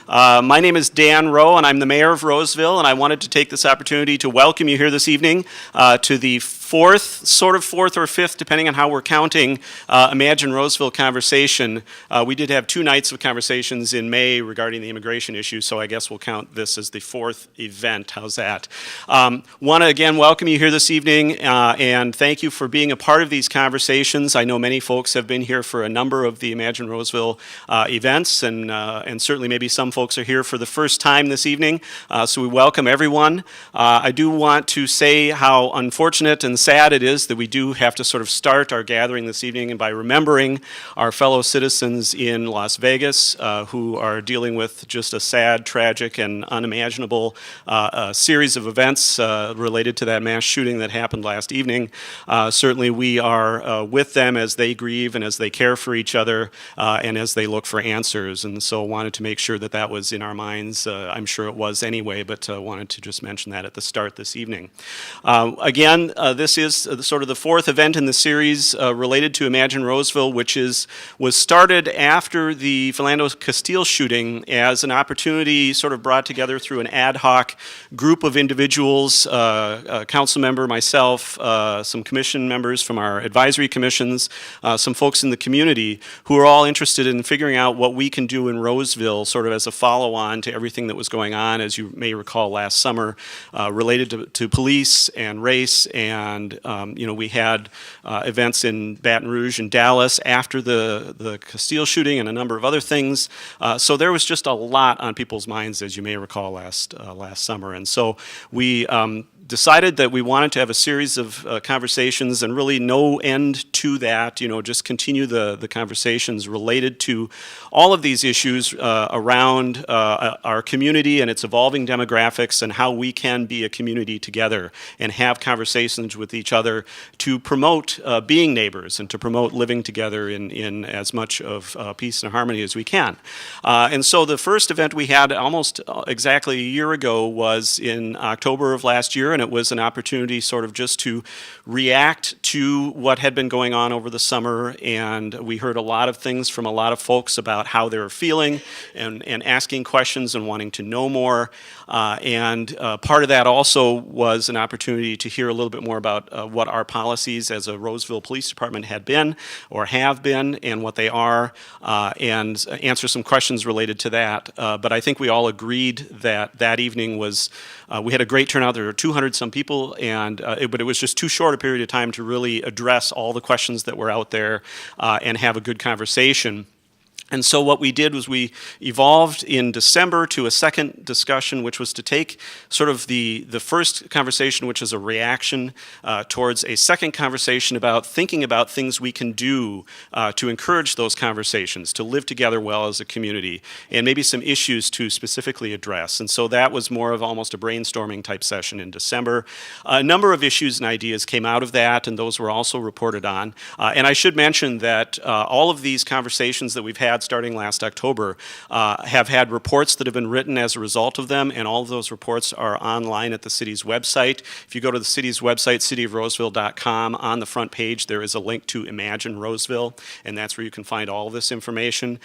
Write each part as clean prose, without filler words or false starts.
My name is Dan Rowe, and I'm the mayor of Roseville, and I wanted to take this opportunity to welcome you here this evening to the fourth or fifth, depending on how we're counting, Imagine Roseville conversation. We did have 2 nights of conversations in May regarding the immigration issue, so I guess we'll count this as the 4th event. How's that? Want to again welcome you here this evening, and thank you for being a part of these conversations. I know many folks have been here for a number of the Imagine Roseville events, and certainly maybe some folks are here for the first time this evening, so we welcome everyone. I do want to say how unfortunate and sad it is that we do have to sort of start our gathering this evening by remembering our fellow citizens in Las Vegas who are dealing with just a sad, tragic, and unimaginable series of events related to that mass shooting that happened last evening. Certainly we are with them as they grieve and as they care for each other and as they look for answers, and so wanted to make sure that that was in our minds. I'm sure it was anyway, but wanted to just mention that at the start this evening. Again, this is sort of the 4th event in the series related to Imagine Roseville, which was started after the Philando Castile shooting as an opportunity sort of brought together through an ad hoc group of individuals, a council member, myself, some commission members from our advisory commissions, some folks in the community who are all interested in figuring out what we can do in Roseville sort of as a follow-on to everything that was going on, as you may recall last summer, related to police and race, and we had events in Baton Rouge and Dallas after the Castile shooting and a number of other things. So there was just a lot on people's minds, as you may recall last summer, and so we decided that we wanted to have a series of conversations, and really no end to that, just continue the conversations related to all of these issues around our community and its evolving demographics, and how we can be a community together and have conversations with each other to promote being neighbors and to promote living together in as much of peace and harmony as we can. And so the first event we had almost exactly a year ago was in October of last year, and it was an opportunity sort of just to react to what had been going on over the summer, and we heard a lot of things from a lot of folks about how they were feeling and asking questions and wanting to know more, and part of that also was an opportunity to hear a little bit more about what our policies as a Roseville Police Department had been or have been and what they are, and answer some questions related to that. But I think we all agreed that evening was, we had a great turnout. There were 200 some people, and but it was just too short a period of time to really address all the questions that were out there and have a good conversation. And so what we did was we evolved in December to a second discussion, which was to take sort of the first conversation, which is a reaction towards a second conversation about thinking about things we can do to encourage those conversations, to live together well as a community, and maybe some issues to specifically address. And so that was more of almost a brainstorming type session in December. A number of issues and ideas came out of that, and those were also reported on. And I should mention that all of these conversations that we've had starting last October have had reports that have been written as a result of them, and all of those reports are online at the city's website. If you go to the city's website, cityofroseville.com, on the front page there is a link to Imagine Roseville, and that's where you can find all of this information.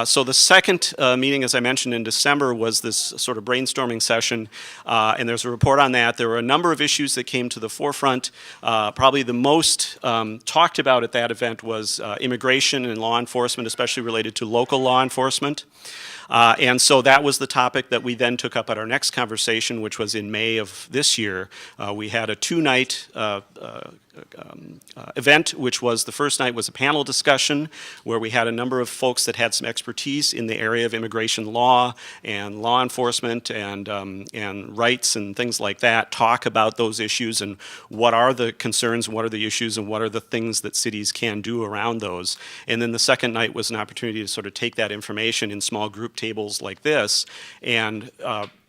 So the second meeting, as I mentioned, in December was this sort of brainstorming session, and there's a report on that. There were a number of issues that came to the forefront. Probably the most talked about at that event was immigration and law enforcement, especially related to local law enforcement. And so that was the topic that we then took up at our next conversation, which was in May of this year. We had a 2-night event, which was, the first night was a panel discussion where we had a number of folks that had some expertise in the area of immigration law and law enforcement and rights and things like that, talk about those issues and what are the concerns, what are the issues, and what are the things that cities can do around those. And then the second night was an opportunity to sort of take that information in small group tables like this and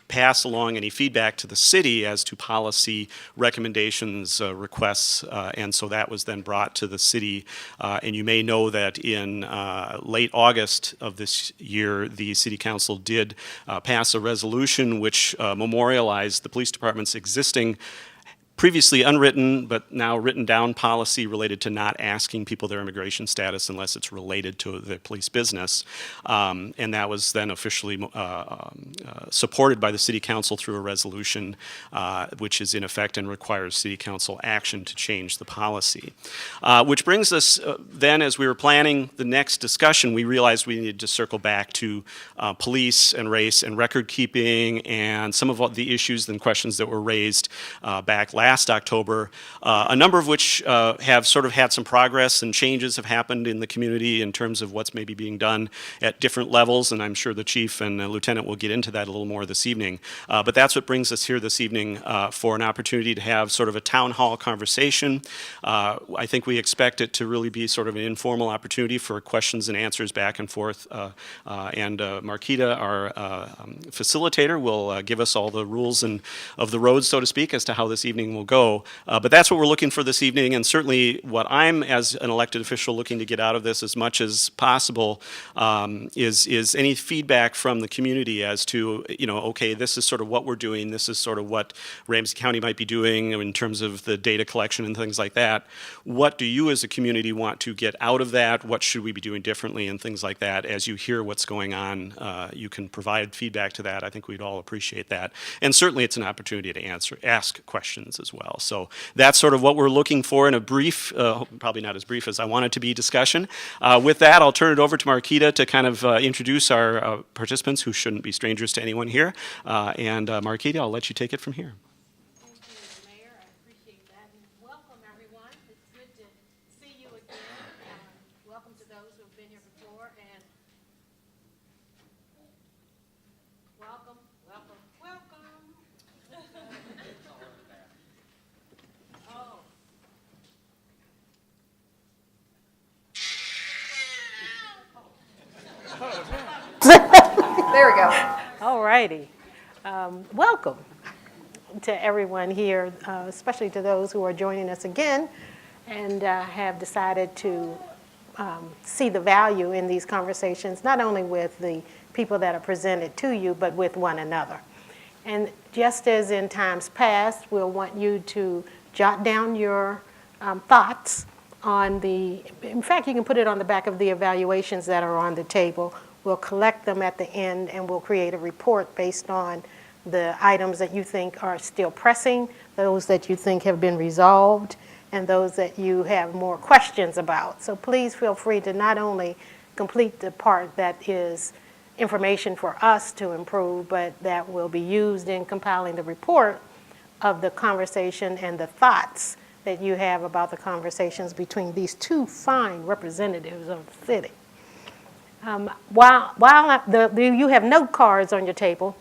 pass along any feedback to the city as to policy recommendations, requests, and so that was then brought to the city. And you may know that in late August of this year, the City Council did pass a resolution which memorialized the police department's existing previously unwritten but now written down policy related to not asking people their immigration status unless it's related to the police business. And that was then officially supported by the City Council through a resolution which is in effect and requires City Council action to change the policy. Which brings us then, as we were planning the next discussion, we realized we needed to circle back to police and race and record keeping and some of the issues and questions that were raised back last October, a number of which have sort of had some progress and changes have happened in the community in terms of what's maybe being done at different levels, and I'm sure the chief and the lieutenant will get into that a little more this evening. But that's what brings us here this evening for an opportunity to have sort of a town hall conversation. I think we expect it to really be sort of an informal opportunity for questions and answers back and forth. And Marquita, our facilitator, will give us all the rules and of the road, so to speak, as to how this evening will go. But that's what we're looking for this evening, and certainly what I'm, as an elected official, looking to get out of this as much as possible is any feedback from the community as to, okay, this is sort of what we're doing, this is sort of what Ramsey County might be doing in terms of the data collection and things like that. What do you as a community want to get out of that? What should we be doing differently and things like that? As you hear what's going on, you can provide feedback to that. I think we'd all appreciate that. And certainly it's an opportunity to ask questions as well. So that's sort of what we're looking for in a brief, probably not as brief as I want it to be, discussion. With that, I'll turn it over to Marquita to kind of introduce our participants, who shouldn't be strangers to anyone here. And Marquita, I'll let you take it from here. Thank you, Mayor. I appreciate that. And welcome, everyone. It's good to see you again. Welcome to those who have been here before. And welcome, welcome, welcome. Oh. There we go. All righty. Welcome to everyone here, especially to those who are joining us again and have decided to see the value in these conversations, not only with the people that are presented to you, but with one another. And just as in times past, we'll want you to jot down your thoughts on in fact, you can put it on the back of the evaluations that are on the table. We'll collect them at the end and we'll create a report based on the items that you think are still pressing, those that you think have been resolved, and those that you have more questions about. So please feel free to not only complete the part that is information for us to improve, but that will be used in compiling the report of the conversation and the thoughts that you have about the conversations between these two fine representatives of the city. You have note cards on your table,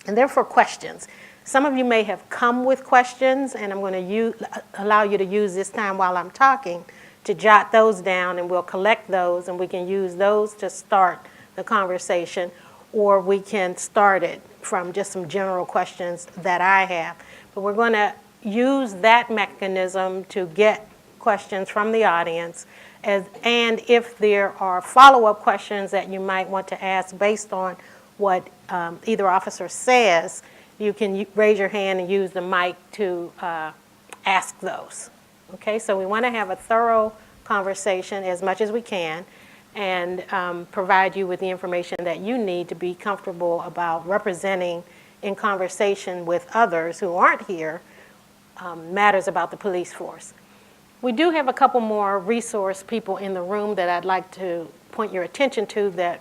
and they're for questions. Some of you may have come with questions, and I'm going to allow you to use this time while I'm talking to jot those down, and we'll collect those, and we can use those to start the conversation, or we can start it from just some general questions that I have. But we're going to use that mechanism to get questions from the audience, and if there are follow-up questions that you might want to ask based on what either officer says, you can raise your hand and use the mic to ask those. Okay, so we want to have a thorough conversation as much as we can and provide you with the information that you need to be comfortable about representing in conversation with others who aren't here matters about the police force. We do have a couple more resource people in the room that I'd like to point your attention to that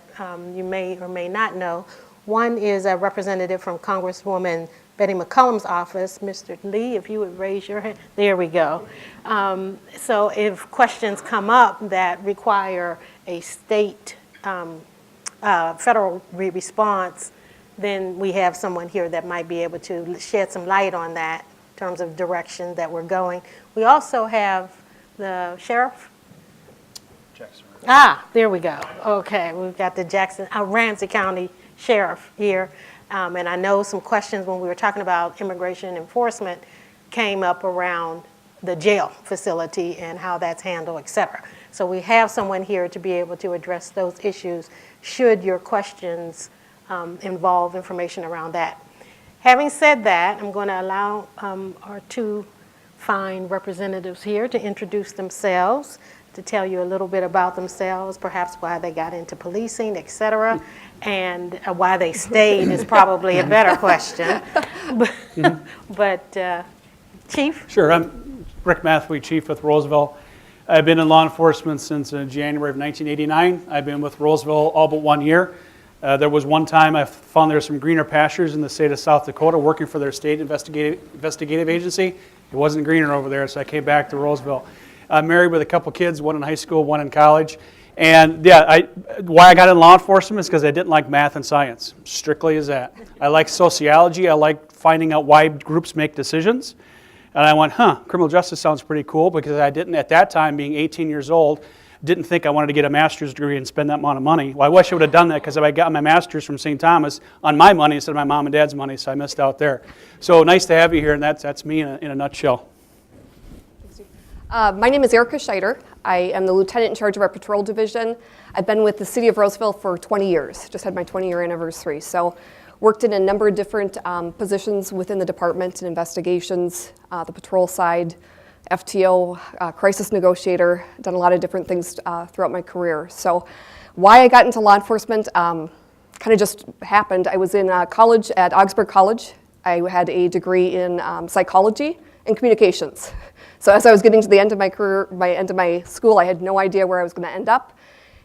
you may or may not know. One is a representative from Congresswoman Betty McCollum's office. Mr. Lee, if you would raise your hand. There we go. So if questions come up that require a state federal response, then we have someone here that might be able to shed some light on that in terms of direction that we're going. We also have the sheriff. Jackson. There we go. Okay, we've got the Ramsey County Sheriff here. And I know some questions when we were talking about immigration enforcement came up around the jail facility and how that's handled, et cetera. So we have someone here to be able to address those issues should your questions involve information around that. Having said that, I'm going to allow our two fine representatives here to introduce themselves, to tell you a little bit about themselves, perhaps why they got into policing, et cetera, and why they stayed is probably a better question. But Chief? Sure, I'm Rick Mathwey, Chief with Roseville. I've been in law enforcement since January of 1989. I've been with Roseville all but 1 year. There was one time I found there were some greener pastures in the state of South Dakota working for their state investigative agency. It wasn't greener over there, so I came back to Roseville. I'm married with a couple kids, one in high school, one in college. And yeah, why I got in law enforcement is because I didn't like math and science, strictly as that. I like sociology, I like finding out why groups make decisions. And I went, criminal justice sounds pretty cool, because I didn't, at that time, being 18 years old, didn't think I wanted to get a master's degree and spend that amount of money. Well, I wish I would have done that, because I got my master's from St. Thomas on my money instead of my mom and dad's money, so I missed out there. So nice to have you here, and that's me in a nutshell. My name is Erica Scheider. I am the lieutenant in charge of our patrol division. I've been with the city of Roseville for 20 years, just had my 20-year anniversary. So worked in a number of different positions within the department and investigations, the patrol side, FTO, crisis negotiator, done a lot of different things throughout my career. So why I got into law enforcement kind of just happened. I was in college at Augsburg College. I had a degree in psychology and communications. So as I was getting to the end of my career, end of my school, I had no idea where I was going to end up.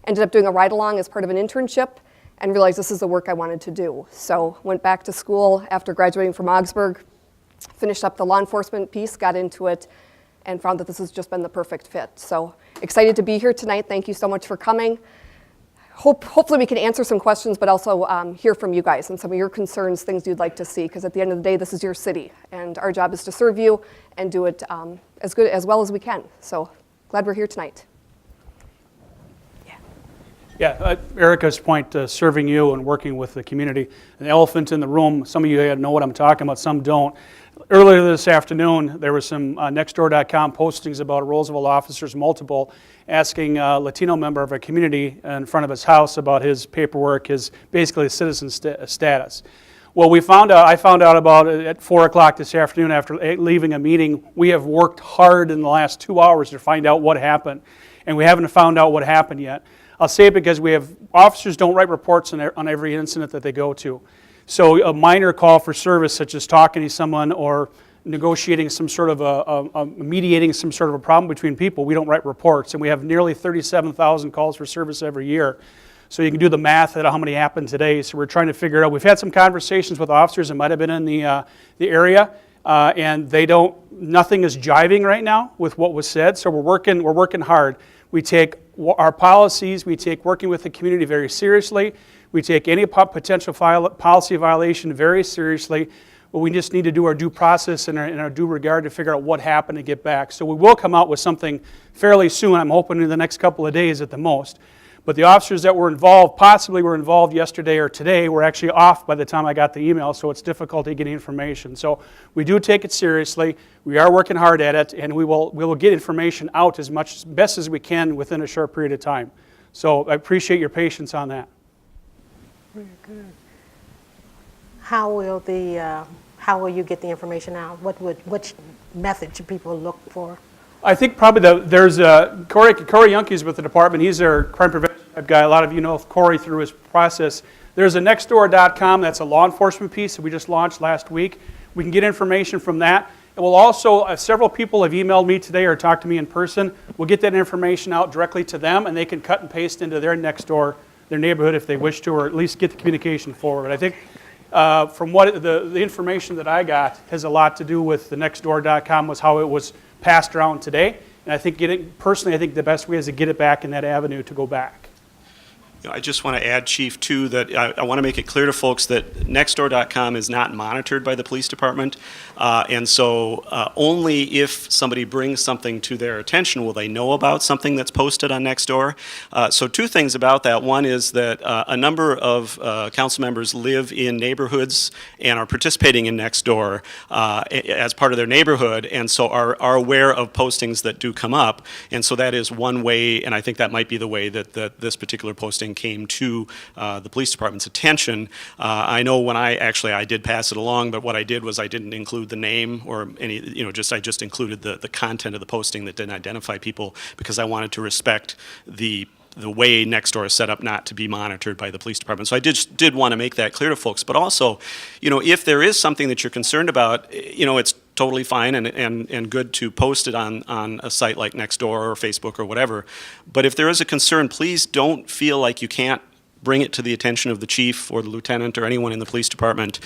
Ended up doing a ride-along as part of an internship and realized this is the work I wanted to do. So went back to school after graduating from Augsburg, finished up the law enforcement piece, got into it, and found that this has just been the perfect fit. So excited to be here tonight. Thank you so much for coming. Hopefully we can answer some questions, but also hear from you guys and some of your concerns, things you'd like to see, because at the end of the day, this is your city, and our job is to serve you and do it as well as we can. So glad we're here tonight. Yeah, Erica's point, serving you and working with the community. An elephant in the room, some of you know what I'm talking about, some don't. Earlier this afternoon, there were some Nextdoor.com postings about Roseville officers, multiple, asking a Latino member of a community in front of his house about his paperwork, basically his citizen status. Well, I found out about it at 4 o'clock this afternoon after leaving a meeting. We have worked hard in the last 2 hours to find out what happened, and we haven't found out what happened yet. I'll say it because officers don't write reports on every incident that they go to. So a minor call for service, such as talking to someone or negotiating some sort of mediating some sort of a problem between people, we don't write reports. And we have nearly 37,000 calls for service every year. So you can do the math at how many happened today. So we're trying to figure it out. We've had some conversations with officers that might have been in the area, and nothing is jiving right now with what was said. So we're working hard. We take our policies, we take working with the community very seriously. We take any potential policy violation very seriously, but we just need to do our due process and our due regard to figure out what happened and get back. So we will come out with something fairly soon. I'm hoping in the next couple of days at the most. But the officers that were involved, possibly were involved yesterday or today, were actually off by the time I got the email, so it's difficulty getting information. So we do take it seriously. We are working hard at it, and we will get information out as best as we can within a short period of time. So I appreciate your patience on that. Very good. How will you get the information out? Which method should people look for? I think probably there's Corey Youngke's with the department. He's our crime prevention guy. A lot of you know Corey through his process. There's a Nextdoor.com. That's a law enforcement piece that we just launched last week. We can get information from that. And we'll also, several people have emailed me today or talked to me in person. We'll get that information out directly to them, and they can cut and paste into their Nextdoor, their neighborhood if they wish to, or at least get the communication forward. I think from what the information that I got has a lot to do with the Nextdoor.com was how it was passed around today. And I think personally, I think the best way is to get it back in that avenue to go back. I just want to add, Chief, too, that I want to make it clear to folks that Nextdoor.com is not monitored by the police department, and so only if somebody brings something to their attention will they know about something that's posted on Nextdoor. So two things about that. One is that a number of council members live in neighborhoods and are participating in Nextdoor as part of their neighborhood, and so are aware of postings that do come up, and so that is one way, and I think that might be the way that this particular posting something came to the police department's attention. I know when I did pass it along, but what I did was I didn't include the name or any, I just included the content of the posting that didn't identify people because I wanted to respect the way Nextdoor is set up not to be monitored by the police department. So I did want to make that clear to folks. But also, if there is something that you're concerned about, it's totally fine and good to post it on a site like Nextdoor or Facebook or whatever. But if there is a concern, please don't feel like you can't bring it to the attention of the chief or the lieutenant or anyone in the police department,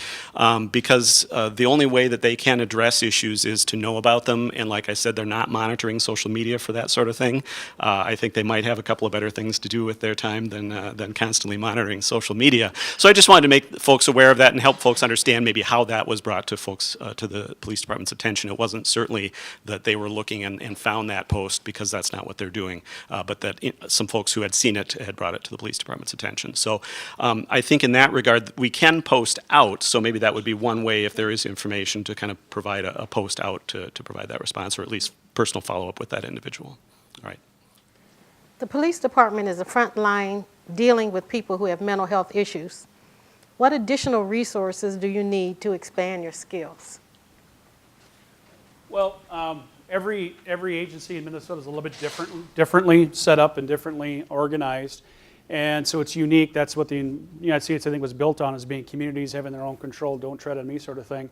because the only way that they can address issues is to know about them. And like I said, they're not monitoring social media for that sort of thing. I think they might have a couple of better things to do with their time than constantly monitoring social media. So I just wanted to make folks aware of that and help folks understand maybe how that was brought to folks, to the police department's attention. It wasn't certainly that they were looking and found that post, because that's not what they're doing, but that some folks who had seen it had brought it to the police department's attention. So I think in that regard, we can post out, so maybe that would be one way if there is information to kind of provide a post out to provide that response, or at least personal follow-up with that individual. All right. The police department is a front line dealing with people who have mental health issues. What additional resources do you need to expand your skills? Well, every agency in Minnesota is a little bit differently set up and differently organized. And so it's unique. That's what the United States, I think, was built on, is being communities, having their own control, don't tread on me sort of thing.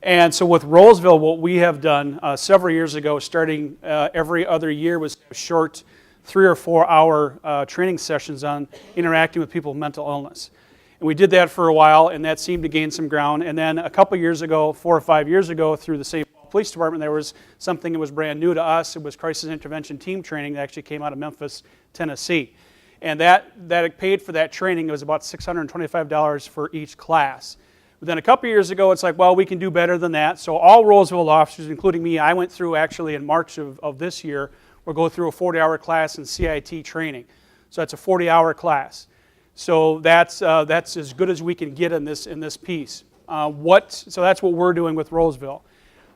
And so with Roseville, what we have done several years ago, starting every other year, was short 3 or 4 hour training sessions on interacting with people with mental illness. And we did that for a while, and that seemed to gain some ground. And then a couple years ago, 4 or 5 years ago, through the St. Paul Police Department, there was something that was brand new to us. It was crisis intervention team training that actually came out of Memphis, Tennessee. And that paid for that training. It was about $625 for each class. But then a couple years ago, it's like, well, we can do better than that. So all Roseville officers, including me, I went through actually in March of this year, we'll go through a 40-hour class in CIT training. So that's a 40-hour class. So that's as good as we can get in this piece. So that's what we're doing with Roseville.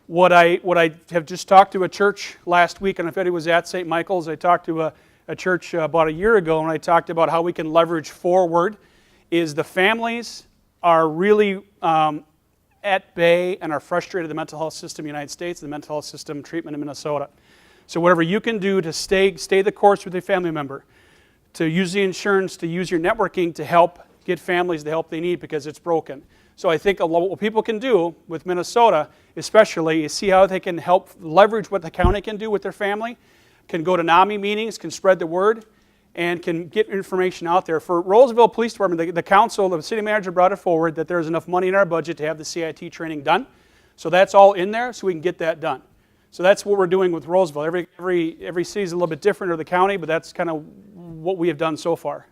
What I have just talked to a church last week, and if Eddie was at St. Michael's, I talked to a church about a year ago, and I talked about how we can leverage forward, is the families are really at bay and are frustrated with the mental health system in the United States, the mental health system treatment in Minnesota. So whatever you can do to stay the course with your family member, to use the insurance, to use your networking to help get families the help they need because it's broken. So I think a lot what people can do with Minnesota especially is see how they can help leverage what the county can do with their family, can go to NAMI meetings, can spread the word, and can get information out there. For Roseville Police Department, the council, the city manager brought it forward that there's enough money in our budget to have the CIT training done. So that's all in there so we can get that done. So that's what we're doing with Roseville. Every city is a little bit different, or the county, but that's kind of what we have done so far.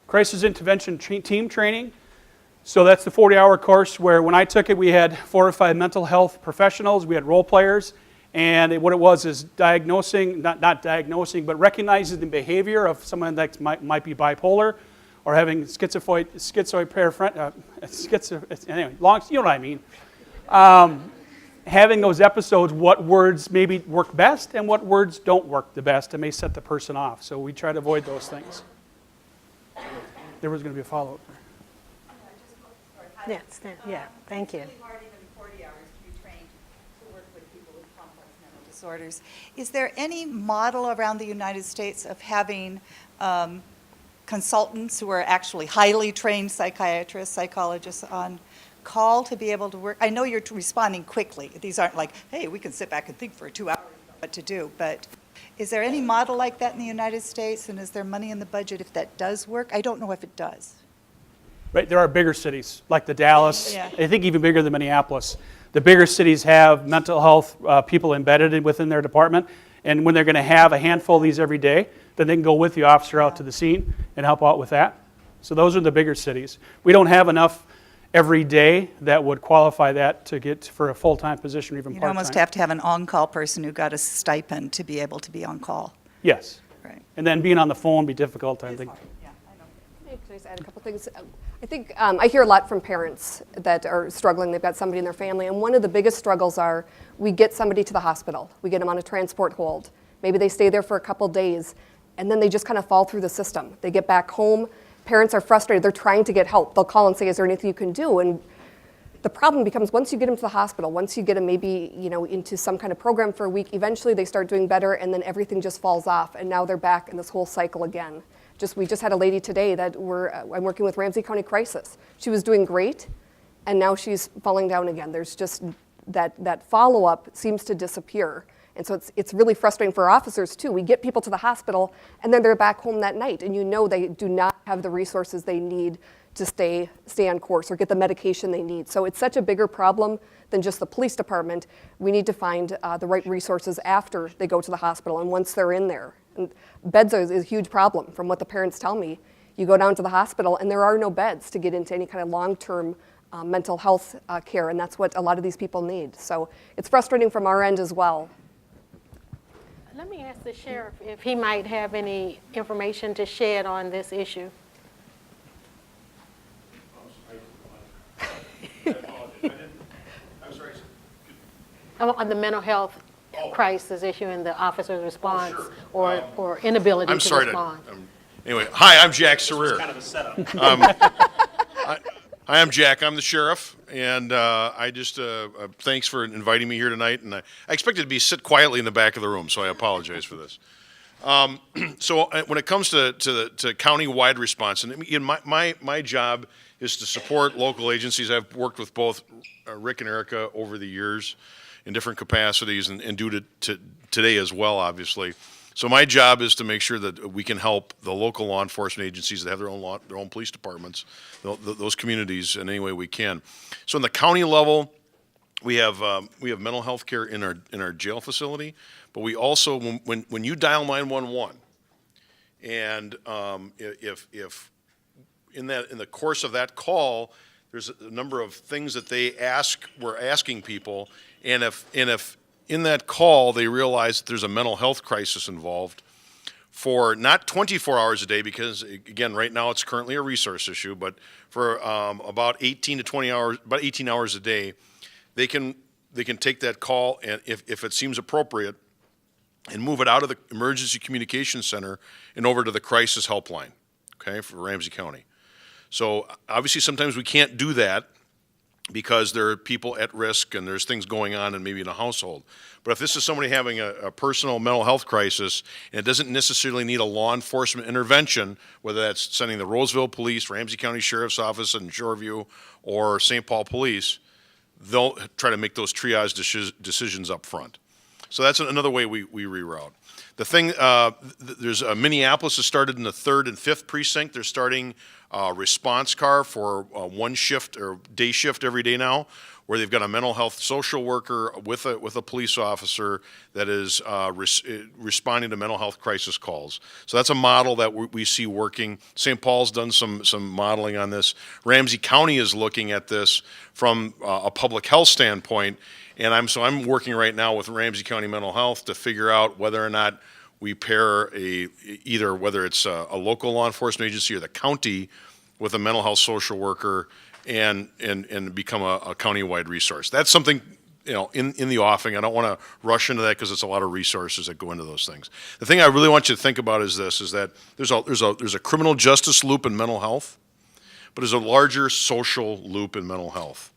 Crisis intervention team training. So that's the 40-hour course where when I took it, we had 4 or 5 mental health professionals, we had role players, and what it was is diagnosing, not diagnosing, but recognizing the behavior of someone that might be bipolar or having anyway, you know what I mean. Having those episodes, what words maybe work best and what words don't work the best and may set the person off. So we try to avoid those things. There was going to be a follow-up. Yeah, thank you. Disorders. Is there any model around the United States of having consultants who are actually highly trained psychiatrists, psychologists on call to be able to work? I know you're responding quickly. These aren't like, hey, we can sit back and think for 2 hours what to do, but is there any model like that in the United States, and is there money in the budget if that does work? I don't know if it does. Right, there are bigger cities like the Dallas, Yeah. I think even bigger than Minneapolis. The bigger cities have mental health people embedded within their department, and when they're going to have a handful of these every day, then they can go with the officer out to the scene and help out with that. So those are the bigger cities. We don't have enough every day that would qualify that to get for a full-time position or even You'd part-time. almost have to have an on-call person who got a stipend to be able to be on call. Yes. Right. And then being on the phone would be difficult, I think. Yeah, I know. Hey, can I just add a couple things? I think I hear a lot from parents that are struggling. They've got somebody in their family, and one of the biggest struggles are we get somebody to the hospital. We get them on a transport hold. Maybe they stay there for a couple days. and then they just kind of fall through the system. They get back home, parents are frustrated, they're trying to get help. They'll call and say, is there anything you can do? And the problem becomes once you get them to the hospital, once you get them maybe into some kind of program for a week, eventually they start doing better, and then everything just falls off, and now they're back in this whole cycle again. We just had a lady today that I'm working with Ramsey County Crisis. She was doing great, and now she's falling down again. There's just that follow-up seems to disappear. And so it's really frustrating for officers too. We get people to the hospital and then they're back home that night, and they do not have the resources they need to stay on course or get the medication they need. So it's such a bigger problem than just the police department. We need to find the right resources after they go to the hospital and once they're in there. And beds is a huge problem from what the parents tell me. You go down to the hospital and there are no beds to get into any kind of long-term mental health care, and that's what a lot of these people need. So it's frustrating from our end as well. Let me ask the sheriff if he might have any information to shed on this issue. On the mental health crisis issue and the officer's response or inability I'm to sorry respond. Anyway, hi, I'm Jack Sarir. Kind of a setup. Hi, I'm Jack. I'm the sheriff, and I just thanks for inviting me here tonight. And I expected to sit quietly in the back of the room, so I apologize for this. So when it comes to county-wide response, and again, my job is to support local agencies. I've worked with both Rick and Erica over the years in different capacities, and do to today as well, obviously. So my job is to make sure that we can help the local law enforcement agencies that have their own police departments, those communities in any way we can. So in the county level, we have mental health care in our jail facility, but we also when you dial 911, and if in the course of that call, there's a number of things that we're asking people, and if in that call, they realize that there's a mental health crisis involved for not 24 hours a day, because again, right now it's currently a resource issue, but for about 18 to 20 hours, about 18 hours a day, they can take that call, and if it seems appropriate, and move it out of the emergency communication center and over to the crisis helpline, okay, for Ramsey County. So obviously sometimes we can't do that, because there are people at risk and there's things going on and maybe in a household. But if this is somebody having a personal mental health crisis, and it doesn't necessarily need a law enforcement intervention, whether that's sending the Roseville Police, Ramsey County Sheriff's Office in Shoreview, or St. Paul Police, they'll try to make those triage decisions up front. So that's another way we reroute. The thing, there's Minneapolis has started in the 3rd and 5th precinct. They're starting a response car for one shift or day shift every day now, where they've got a mental health social worker with a police officer that is responding to mental health crisis calls. So that's a model that we see working. St. Paul's done some modeling on this. Ramsey County is looking at this from a public health standpoint, and I'm working right now with Ramsey County Mental Health to figure out whether or not we pair either whether it's a local law enforcement agency or the county with a mental health social worker, and become a county-wide resource. That's something, in the offing. I don't want to rush into that because it's a lot of resources that go into those things. The thing I really want you to think about is this: is that there's a criminal justice loop in mental health, but there's a larger social loop in mental health.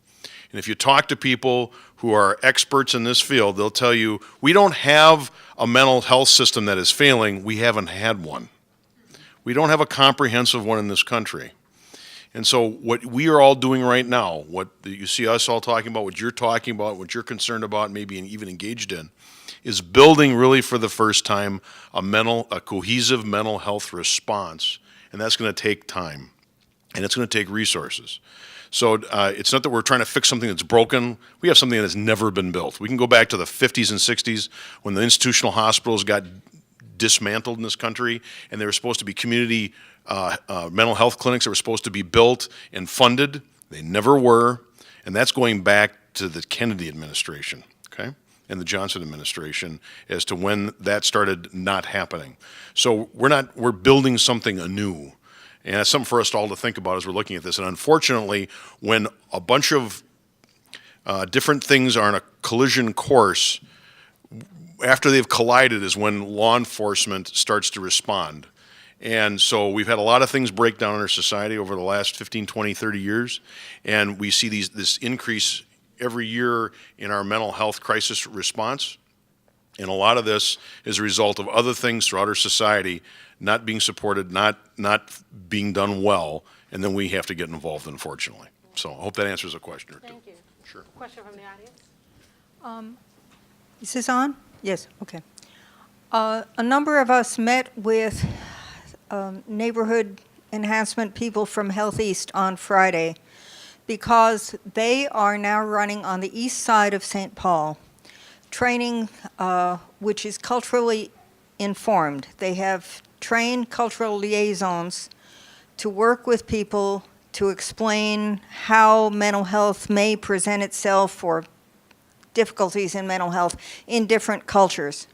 And if you talk to people who are experts in this field, they'll tell you, we don't have a mental health system that is failing. We haven't had one. We don't have a comprehensive one in this country. And so what we are all doing right now, what you see us all talking about, what you're talking about, what you're concerned about, maybe even engaged in, is building really for the first time a cohesive mental health response. And that's going to take time, and it's going to take resources. So it's not that we're trying to fix something that's broken. We have something that's never been built. We can go back to the 50s and 60s when the institutional hospitals got dismantled in this country, and they were supposed to be community mental health clinics that were supposed to be built and funded. They never were, and that's going back to the Kennedy administration, okay, and the Johnson administration as to when that started not happening. So we're building something anew. And it's something for us all to think about as we're looking at this. And unfortunately, when a bunch of different things are on a collision course, after they've collided is when law enforcement starts to respond. And so we've had a lot of things break down in our society over the last 15, 20, 30 years, and we see this increase every year in our mental health crisis response. And a lot of this is a result of other things throughout our society not being supported, not being done well, and then we have to get involved, unfortunately. So I hope that answers a question or two. Thank you. Sure. Question from the audience? Is this on? Yes, okay. A number of us met with neighborhood enhancement people from Health East on Friday because they are now running on the east side of St. Paul, training which is culturally informed. They have trained cultural liaisons to work with people to explain how mental health may present itself or difficulties in mental health in different cultures.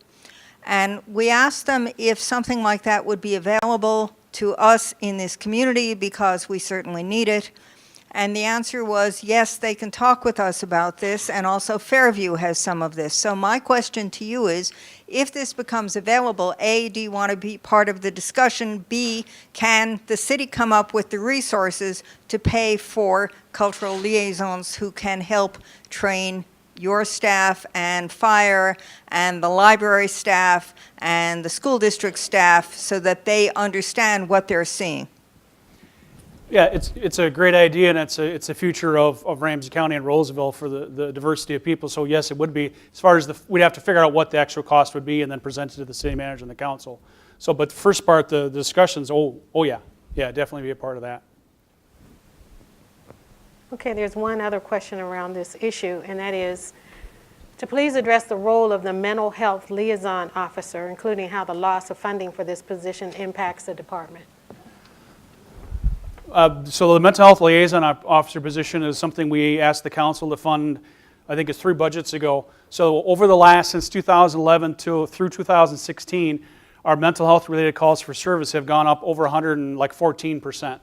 And we asked them if something like that would be available to us in this community because we certainly need it. And the answer was, yes, they can talk with us about this, and also Fairview has some of this. So my question to you is, if this becomes available, A, do you want to be part of the discussion? B, can the city come up with the resources to pay for cultural liaisons who can help train your staff and fire and the library staff and the school district staff so that they understand what they're seeing? Yeah, it's a great idea, and it's a future of Ramsey County and Roseville for the diversity of people. So yes, it would be. As far as we'd have to figure out what the actual cost would be and then present it to the city manager and the council. So, but the first part, the discussions, oh yeah, definitely be a part of that. Okay, there's one other question around this issue, and that is to please address the role of the mental health liaison officer, including how the loss of funding for this position impacts the department. So the mental health liaison officer position is something we asked the council to fund, I think it's 3 budgets ago. So over the last, since 2011 through 2016, our mental health related calls for service have gone up over 114%.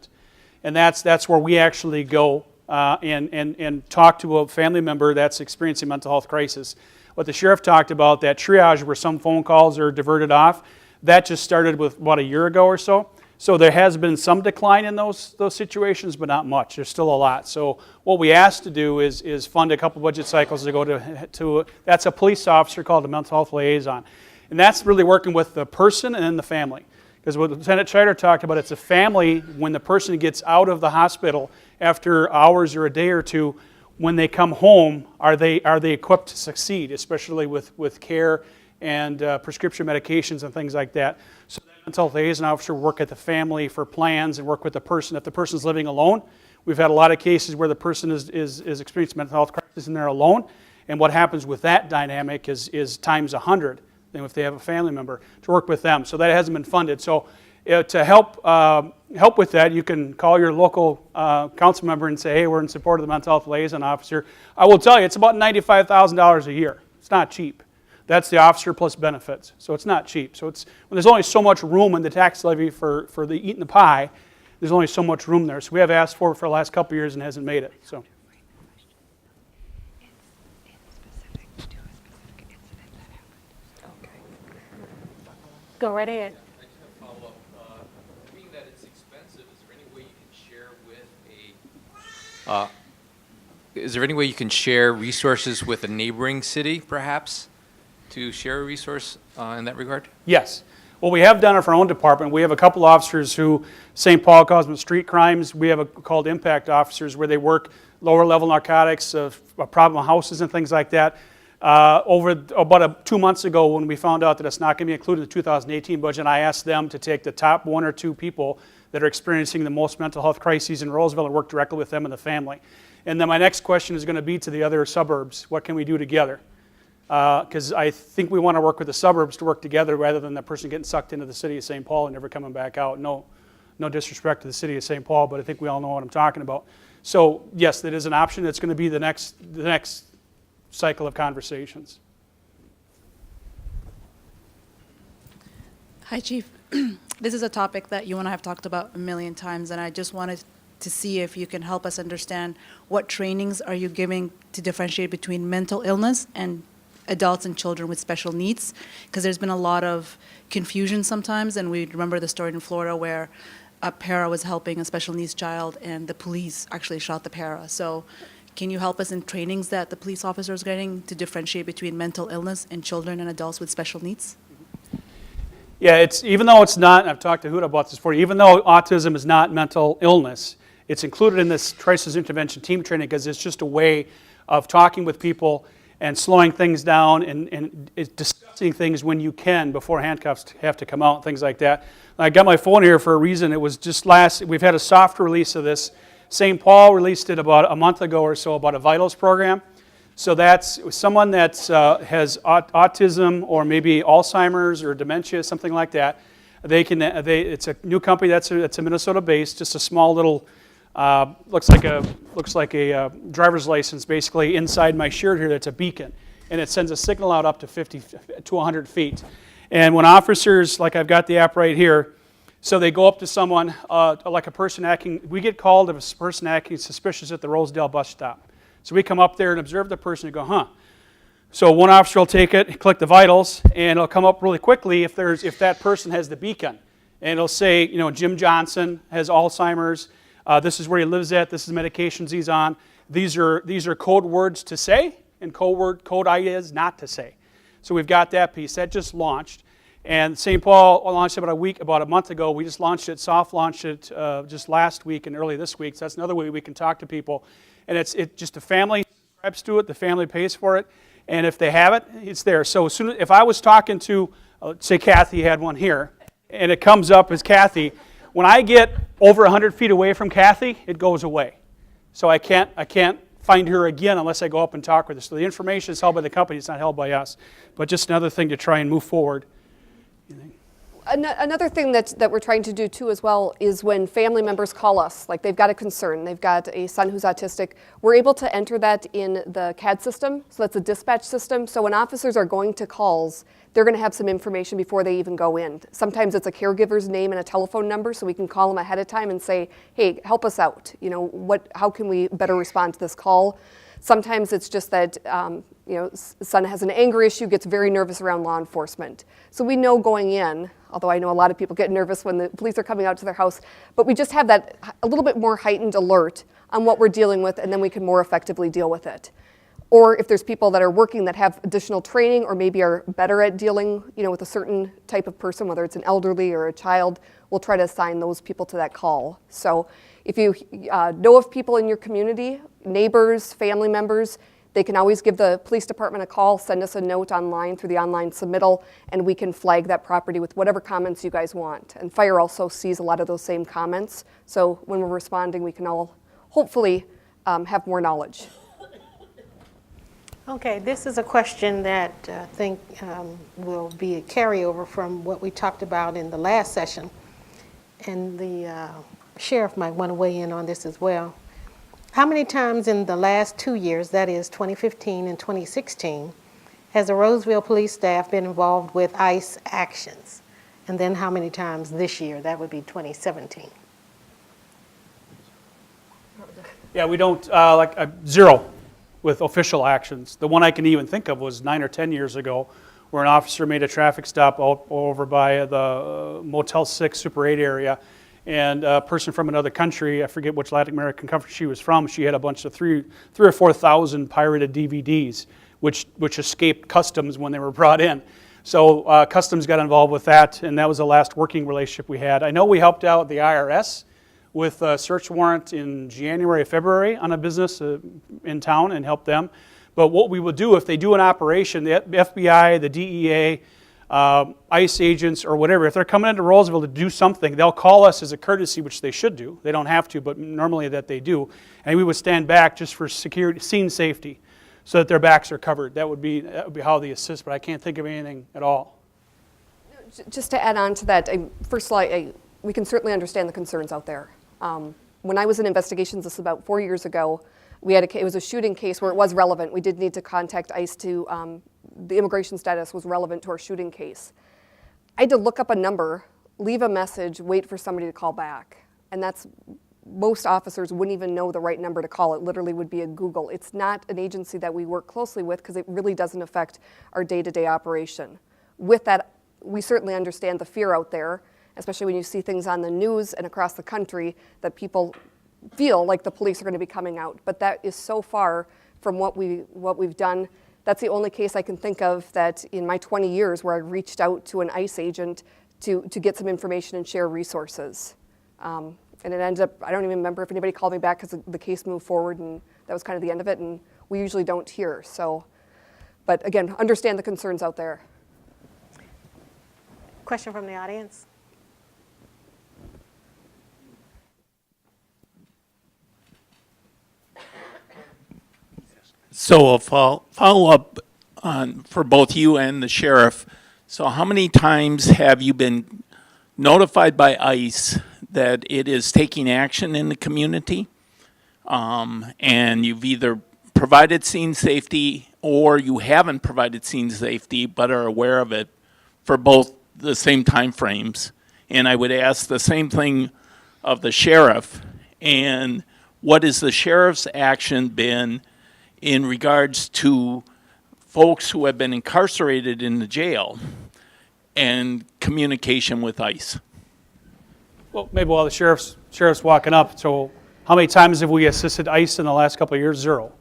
And that's where we actually go and talk to a family member that's experiencing mental health crisis. What the sheriff talked about, that triage where some phone calls are diverted off, that just started with about a year ago or so. So there has been some decline in those situations, but not much. There's still a lot. So what we asked to do is fund a couple budget cycles to go to that's a police officer called the mental health liaison. And that's really working with the person and then the family. Because what Lieutenant Scheider talked about, it's a family when the person gets out of the hospital after hours or a day or two, when they come home, are they equipped to succeed, especially with care and prescription medications and things like that. So the mental health liaison officer work at the family for plans and work with the person. If the person's living alone, we've had a lot of cases where the person is experiencing mental health crisis and they're alone. And what happens with that dynamic is times 100 than if they have a family member to work with them. So that hasn't been funded. So to help with that, you can call your local council member and say, hey, we're in support of the mental health liaison officer. I will tell you, it's about $95,000 a year. It's not cheap. That's the officer plus benefits. So it's not cheap. So it's when there's only so much room in the tax levy for the eating the pie, there's only so much room there. So we have asked for it for the last couple of years and hasn't made it. So. Go right ahead. I just have a follow-up. Being that it's expensive, is there any way you can share resources with a neighboring city, perhaps, to share a resource in that regard? Yes. Well, we have done it for our own department. We have a couple officers who, St. Paul calls them street crimes. We have called impact officers where they work lower level narcotics, problem houses and things like that. Over about 2 months ago when we found out that it's not going to be included in the 2018 budget, I asked them to take the top 1 or 2 people that are experiencing the most mental health crises in Roseville and work directly with them and the family. And then my next question is going to be to the other suburbs. What can we do together? Because I think we want to work with the suburbs to work together rather than the person getting sucked into the city of St. Paul and never coming back out. No disrespect to the city of St. Paul, but I think we all know what I'm talking about. So yes, that is an option. It's going to be the next cycle of conversations. Hi, Chief. This is a topic that you and I have talked about a million times, and I just wanted to see if you can help us understand what trainings are you giving to differentiate between mental illness and adults and children with special needs, because there's been a lot of confusion sometimes, and we remember the story in Florida where a para was helping a special needs child and the police actually shot the para. So can you help us in trainings that the police officers are getting to differentiate between mental illness and children and adults with special needs? Yeah, it's, even though it's not, I've talked to Huda about this before, even though autism is not mental illness, it's included in this crisis intervention team training because it's just a way of talking with people and slowing things down and discussing things when you can before handcuffs have to come out, things like that. I got my phone here for a reason. It was just we've had a soft release of this. St. Paul released it about a month ago or so about a Vitals program. So that's someone that has autism or maybe Alzheimer's or dementia, something like that. It's a new company that's a Minnesota-based, just a small little, looks like a driver's license basically inside my shirt here. That's a beacon, and it sends a signal out up to 50 to 100 feet. And when officers, like I've got the app right here, so they go up to someone like a person acting. We get called if a person acting suspicious at the Rosedale bus stop. So we come up there and observe the person and go, huh. So one officer will take it, click the vitals, and it'll come up really quickly if that person has the beacon. And it'll say, Jim Johnson has Alzheimer's. This is where he lives at. This is the medications he's on. These are code words to say and code ideas not to say. So we've got that piece. That just launched. And St. Paul launched it about a month ago. We just launched it, soft launched it just last week and early this week. So that's another way we can talk to people. And it's just the family subscribes to it, the family pays for it, and if they have it, it's there. So as soon as, if I was talking to, say Kathy had one here, and it comes up as Kathy, when I get over 100 feet away from Kathy, it goes away. So I can't find her again unless I go up and talk with her. So the information is held by the company, it's not held by us. But just another thing to try and move forward. Another thing that we're trying to do too as well is when family members call us, like they've got a concern, they've got a son who's autistic, we're able to enter that in the CAD system, so that's a dispatch system. So when officers are going to calls, they're going to have some information before they even go in. Sometimes it's a caregiver's name and a telephone number, so we can call them ahead of time and say, hey, help us out. How can we better respond to this call? Sometimes it's just that son has an anger issue, gets very nervous around law enforcement. So we know going in, although I know a lot of people get nervous when the police are coming out to their house, but we just have that a little bit more heightened alert on what we're dealing with, and then we can more effectively deal with it. Or if there's people that are working that have additional training or maybe are better at dealing with a certain type of person, whether it's an elderly or a child, we'll try to assign those people to that call. So if you know of people in your community, neighbors, family members, they can always give the police department a call, send us a note online through the online submittal, and we can flag that property with whatever comments you guys want. And fire also sees a lot of those same comments, so when we're responding, we can all hopefully have more knowledge. Okay, this is a question that I think will be a carryover from what we talked about in the last session. And the sheriff might want to weigh in on this as well. How many times in the last 2 years, that is 2015 and 2016, has the Roseville police staff been involved with ICE actions? And then how many times this year? That would be 2017. Yeah, we don't, zero with official actions. The one I can even think of was 9 or 10 years ago where an officer made a traffic stop over by the Motel 6 Super 8 area, and a person from another country, I forget which Latin American country she was from, she had a bunch of 3,000 or 4,000 pirated DVDs, which escaped customs when they were brought in. So customs got involved with that, and that was the last working relationship we had. I know we helped out the IRS with a search warrant in January or February on a business in town and helped them. But what we would do if they do an operation, the FBI, the DEA, ICE agents or whatever, if they're coming into Roseville to do something, they'll call us as a courtesy, which they should do. They don't have to, but normally that they do. And we would stand back just for security, scene safety, so that their backs are covered. That would be how they assist, but I can't think of anything at all. Just to add on to that, first of all, we can certainly understand the concerns out there. When I was in investigations, this was about 4 years ago, it was a shooting case where it was relevant. We did need to contact ICE to, the immigration status was relevant to our shooting case. I had to look up a number, leave a message, wait for somebody to call back. And that's most officers wouldn't even know the right number to call. It literally would be a Google. It's not an agency that we work closely with because it really doesn't affect our day-to-day operation. With that, we certainly understand the fear out there, especially when you see things on the news and across the country that people feel like the police are going to be coming out. But that is so far from what we've done. That's the only case I can think of that in my 20 years where I reached out to an ICE agent to get some information and share resources. And it ended up, I don't even remember if anybody called me back because the case moved forward, and that was kind of the end of it, and we usually don't hear. So, but again, understand the concerns out there. Question from the audience? So a follow-up for both you and the sheriff. So how many times have you been notified by ICE that it is taking action in the community? And you've either provided scene safety or you haven't provided scene safety but are aware of it for both the same time frames. And I would ask the same thing of the sheriff. And what has the sheriff's action been in regards to folks who have been incarcerated in the jail and communication with ICE? Well, maybe while the sheriff's walking up, so how many times have we assisted ICE in the last couple of years? 0.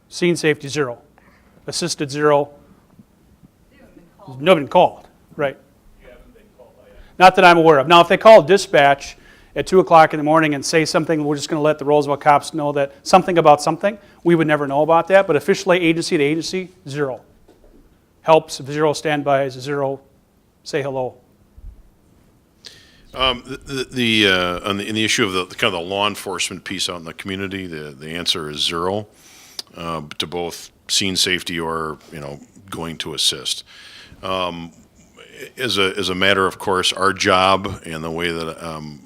Scene safety, 0. Assisted, 0. Nobody been called, right? You haven't been called by ICE. Not that I'm aware of. Now, if they call dispatch at 2 o'clock in the morning and say something, we're just going to let the Roseville cops know that something about something, we would never know about that. But officially, agency to agency, 0. Helps, 0 standbys, 0 say hello. On the issue of the kind of the law enforcement piece out in the community, the answer is 0 to both scene safety or going to assist. As a matter of course, our job and the way that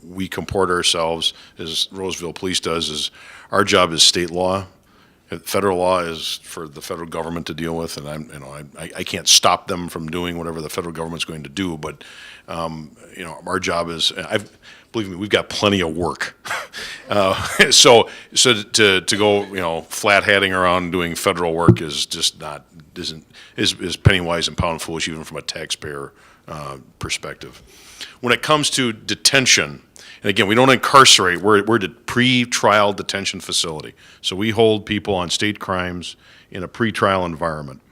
we comport ourselves as Roseville Police does is our job is state law. Federal law is for the federal government to deal with, and I can't stop them from doing whatever the federal government's going to do. But our job is, believe me, we've got plenty of work. So to go flat hatting around doing federal work is just is penny wise and pound foolish, even from a taxpayer perspective. When it comes to detention, and again, we don't incarcerate. We're a pre-trial detention facility. So we hold people on state crimes in a pre-trial environment.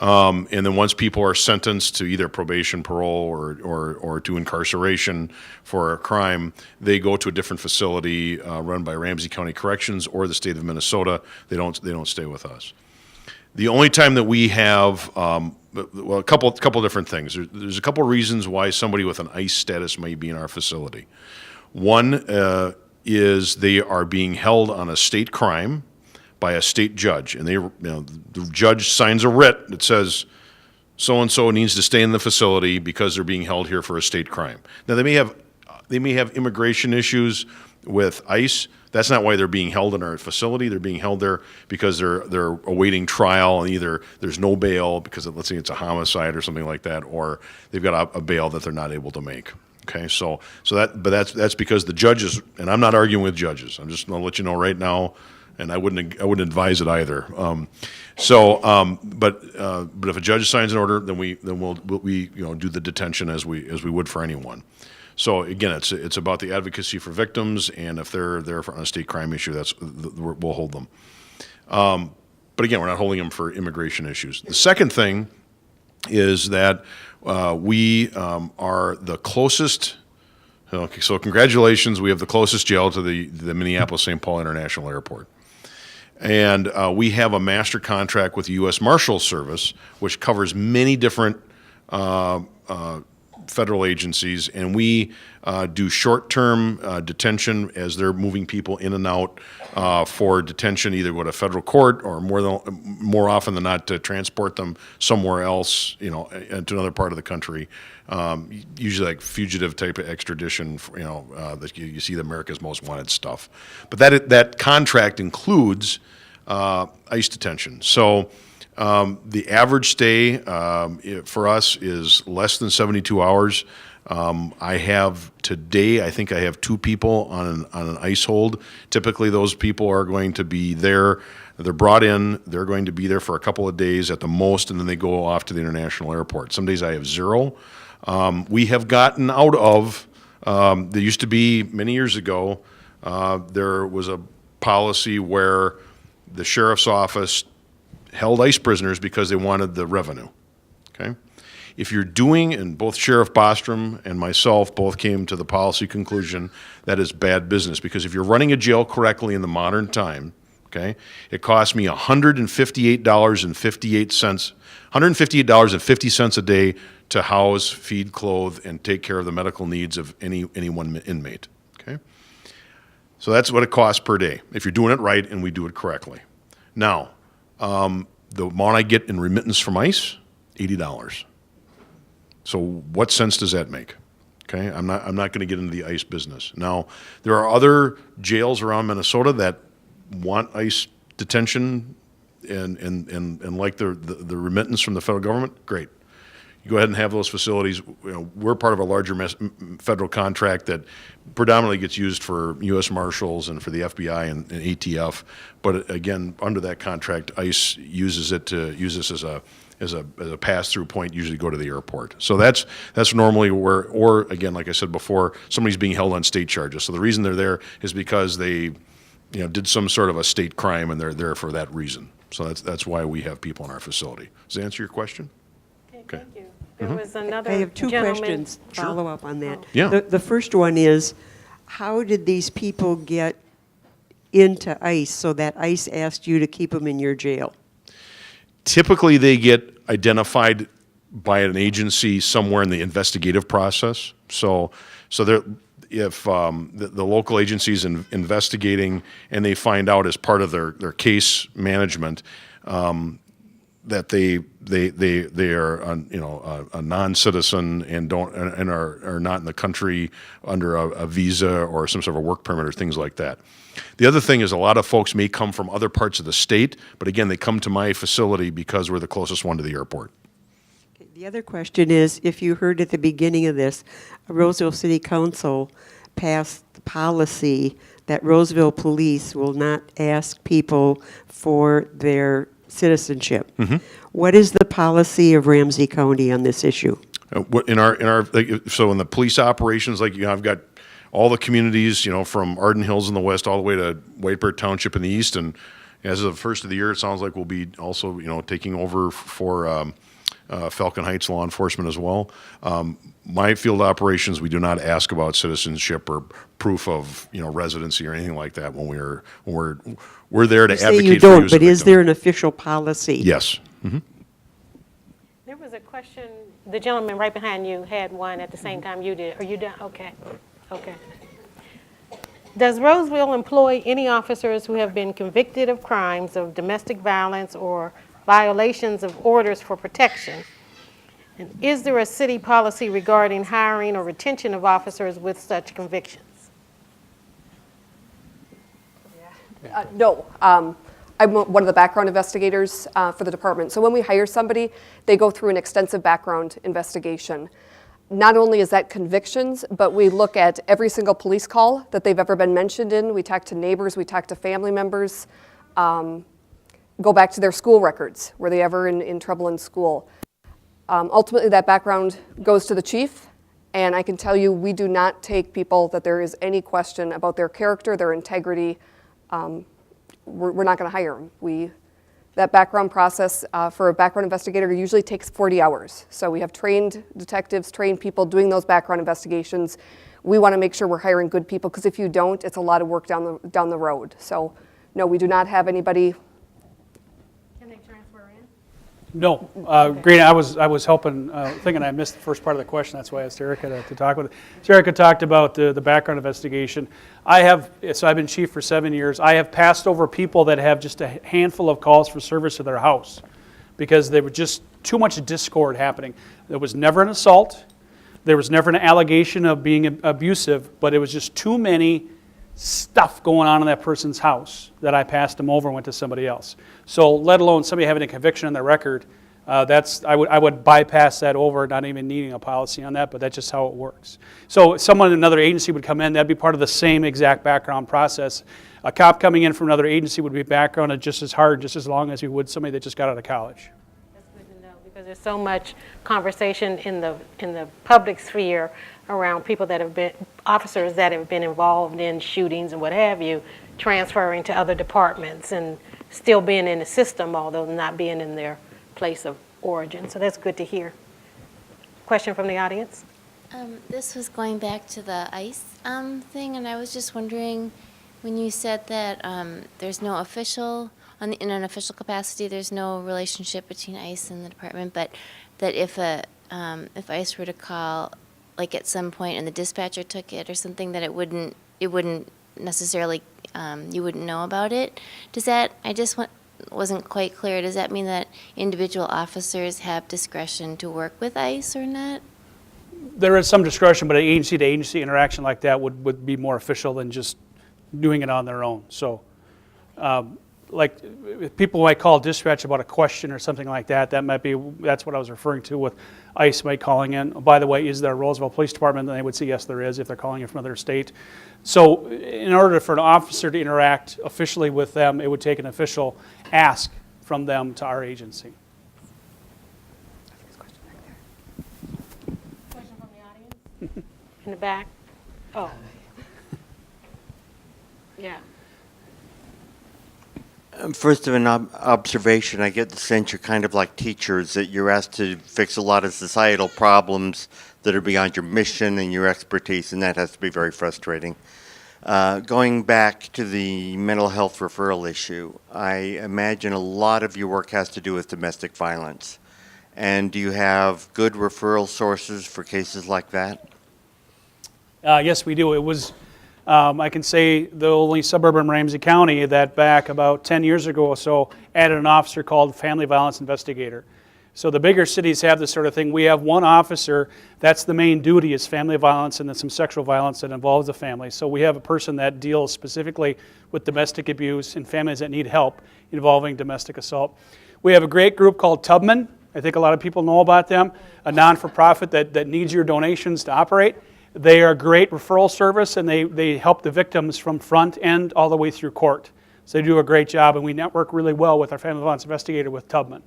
And then once people are sentenced to either probation, parole, or to incarceration for a crime, they go to a different facility run by Ramsey County Corrections or the state of Minnesota. They don't stay with us. The only time that we have, well, a couple different things. There's a couple reasons why somebody with an ICE status may be in our facility. One is they are being held on a state crime by a state judge, and the judge signs a writ that says so-and-so needs to stay in the facility because they're being held here for a state crime. Now, they may have immigration issues with ICE. That's not why they're being held in our facility. They're being held there because they're awaiting trial, and either there's no bail because let's say it's a homicide or something like that, or they've got a bail that they're not able to make. Okay, that's because the judges, and I'm not arguing with judges. I'm just going to let you know right now, and I wouldn't advise it either. But if a judge signs an order, then we'll do the detention as we would for anyone. So again, it's about the advocacy for victims, and if they're there on a state crime issue, we'll hold them. But again, we're not holding them for immigration issues. The second thing is that we are the closest. Okay, so congratulations, we have the closest jail to the Minneapolis-St. Paul International Airport. And we have a master contract with the U.S. Marshals Service, which covers many different federal agencies, and we do short-term detention as they're moving people in and out for detention, either with a federal court or more often than not to transport them somewhere else, into another part of the country. Usually like fugitive type of extradition, that you see the America's Most Wanted stuff. But that contract includes ICE detention. So the average stay for us is less than 72 hours. I have today, I think I have 2 people on an ICE hold. Typically, those people are going to be there. They're brought in. They're going to be there for a couple of days at the most, and then they go off to the international airport. Some days I have 0. We have gotten out of. There used to be many years ago. There was a policy where the sheriff's office held ICE prisoners because they wanted the revenue. Okay. If you're doing, and both Sheriff Bostrom and myself both came to the policy conclusion that is bad business, because if you're running a jail correctly in the modern time, okay, it costs me $158.50 a day to house, feed, clothe, and take care of the medical needs of any one inmate. Okay, so that's what it costs per day if you're doing it right and we do it correctly. Now, the amount I get in remittance from ICE, $80. So what sense does that make? Okay, I'm not going to get into the ICE business. Now, there are other jails around Minnesota that want ICE detention and like the remittance from the federal government. Great. You go ahead and have those facilities. We're part of a larger federal contract that predominantly gets used for U.S. Marshals and for the FBI and ATF. But again, under that contract, ICE uses this as a pass-through point, usually go to the airport. So that's normally where, or again, like I said before, somebody's being held on state charges. So the reason they're there is because they, did some sort of a state crime and they're there for that reason. So that's why we have people in our facility. Does that answer your question? Okay, thank you. There was another I have 2 gentleman. questions, follow up on that. Yeah. The first one is, how did these people get into ICE so that ICE asked you to keep them in your jail? Typically, they get identified by an agency somewhere in the investigative process. So if the local agency is investigating and they find out as part of their case management that they are a non-citizen and are not in the country under a visa or some sort of a work permit or things like that. The other thing is a lot of folks may come from other parts of the state, but again, they come to my facility because we're the closest one to the airport. The other question is, if you heard at the beginning of this, Roseville City Council passed the policy that Roseville Police will not ask people for their citizenship. Mm-hmm. What is the policy of Ramsey County on this issue? So in the police operations, I've got all the communities, from Arden Hills in the west all the way to White Bear Township in the east, and as of the first of the year, it sounds like we'll be also, taking over for Falcon Heights law enforcement as well. My field operations, we do not ask about citizenship or proof of residency or anything like that when we're there to advocate you for you don't, as a but is victim. there an official policy? Yes. Mm-hmm. There was a question, the gentleman right behind you had one at the same time you did. Are you done? Okay. Does Roseville employ any officers who have been convicted of crimes of domestic violence or violations of orders for protection? And is there a city policy regarding hiring or retention of officers with such convictions? No. I'm one of the background investigators for the department. So when we hire somebody, they go through an extensive background investigation. Not only is that convictions, but we look at every single police call that they've ever been mentioned in. We talk to neighbors, we talk to family members, go back to their school records. Were they ever in trouble in school? Ultimately, that background goes to the chief, and I can tell you we do not take people that there is any question about their character, their integrity. We're not going to hire them. That background process for a background investigator usually takes 40 hours. So we have trained detectives, trained people doing those background investigations. We want to make sure we're hiring good people, because if you don't, it's a lot of work down the road. So no, we do not have anybody. Can they transfer in? No, Green, I was helping, thinking I missed the first part of the question. That's why I asked Erica to talk with it. So Erica talked about the background investigation. I've been chief for 7 years. I have passed over people that have just a handful of calls for service to their house because there was just too much discord happening. There was never an assault. There was never an allegation of being abusive, but it was just too many stuff going on in that person's house that I passed them over and went to somebody else. So let alone somebody having a conviction on their record, I would bypass that over, not even needing a policy on that, but that's just how it works. So someone in another agency would come in, that'd be part of the same exact background process. A cop coming in from another agency would be backgrounded just as hard, just as long as you would somebody that just got out of college. That's good to know, because there's so much conversation in the public sphere around people that have been, officers that have been involved in shootings and what have you, transferring to other departments and still being in the system, although not being in their place of origin. So that's good to hear. Question from the audience? This was going back to the ICE thing, and I was just wondering, when you said that there's no official, in an official capacity, there's no relationship between ICE and the department, but that if ICE were to call, like at some point, and the dispatcher took it or something, that it wouldn't necessarily, you wouldn't know about it. Does that, wasn't quite clear, does that mean that individual officers have discretion to work with ICE or not? There is some discretion, but an agency-to-agency interaction like that would be more official than just doing it on their own. So, like, if people might call dispatch about a question or something like that, that's what I was referring to with ICE might calling in. Oh, by the way, is there a Roseville Police Department? Then they would say, yes, there is, if they're calling in from another state. So in order for an officer to interact officially with them, it would take an official ask from them to our agency. Question from the audience? In the back? Oh. Yeah. First of an observation, I get the sense you're kind of like teachers, that you're asked to fix a lot of societal problems that are beyond your mission and your expertise, and that has to be very frustrating. Going back to the mental health referral issue, I imagine a lot of your work has to do with domestic violence. And do you have good referral sources for cases like that? Yes, we do. It was, I can say, the only suburb in Ramsey County that back about 10 years ago or so added an officer called family violence investigator. So the bigger cities have this sort of thing. We have one officer, that's the main duty, is family violence and then some sexual violence that involves the family. So we have a person that deals specifically with domestic abuse and families that need help involving domestic assault. We have a great group called Tubman. I think a lot of people know about them, a non-for-profit that needs your donations to operate. They are a great referral service, and they help the victims from front end all the way through court. So they do a great job, and we network really well with our family violence investigator with Tubman.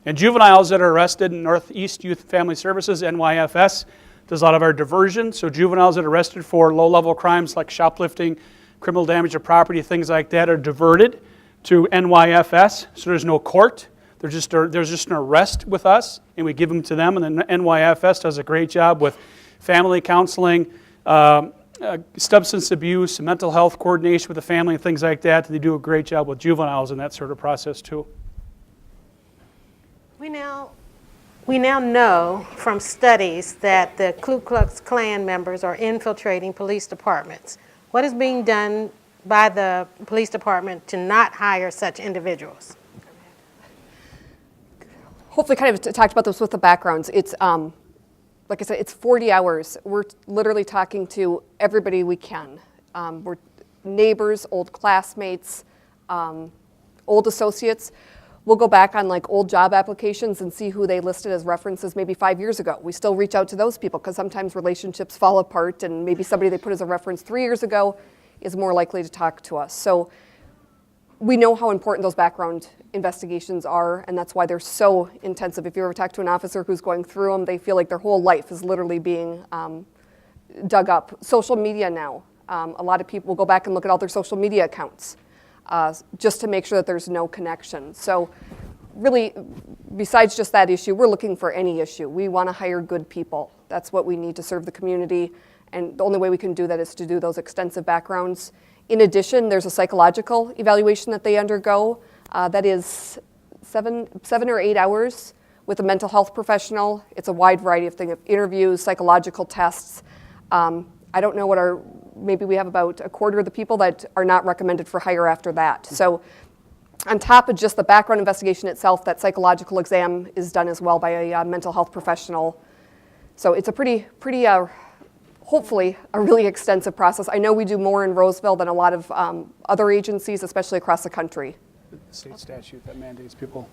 And juveniles that are arrested in Northeast Youth and Family Services, NYFS, does a lot of our diversion. So juveniles that are arrested for low-level crimes like shoplifting, criminal damage to property, things like that, are diverted to NYFS. So there's no court. There's just an arrest with us, and we give them to them. And then NYFS does a great job with family counseling, substance abuse, mental health coordination with the family, and things like that. They do a great job with juveniles in that sort of process too. We now know from studies that the Ku Klux Klan members are infiltrating police departments. What is being done by the police department to not hire such individuals? Hopefully kind of talked about this with the backgrounds. It's, like I said, it's 40 hours. We're literally talking to everybody we can. We're neighbors, old classmates, old associates. We'll go back on like old job applications and see who they listed as references maybe 5 years ago. We still reach out to those people because sometimes relationships fall apart, and maybe somebody they put as a reference 3 years ago is more likely to talk to us. So we know how important those background investigations are, and that's why they're so intensive. If you ever talk to an officer who's going through them, they feel like their whole life is literally being dug up. Social media now, a lot of people will go back and look at all their social media accounts just to make sure that there's no connection. So really, besides just that issue, we're looking for any issue. We want to hire good people. That's what we need to serve the community, and the only way we can do that is to do those extensive backgrounds. In addition, there's a psychological evaluation that they undergo that is 7 or 8 hours with a mental health professional. It's a wide variety of things, interviews, psychological tests. I don't know what maybe we have about a quarter of the people that are not recommended for hire after that. So on top of just the background investigation itself, that psychological exam is done as well by a mental health professional. So it's a pretty hopefully a really extensive process. I know we do more in Roseville than a lot of other agencies, especially across the country. The state statute that mandates people.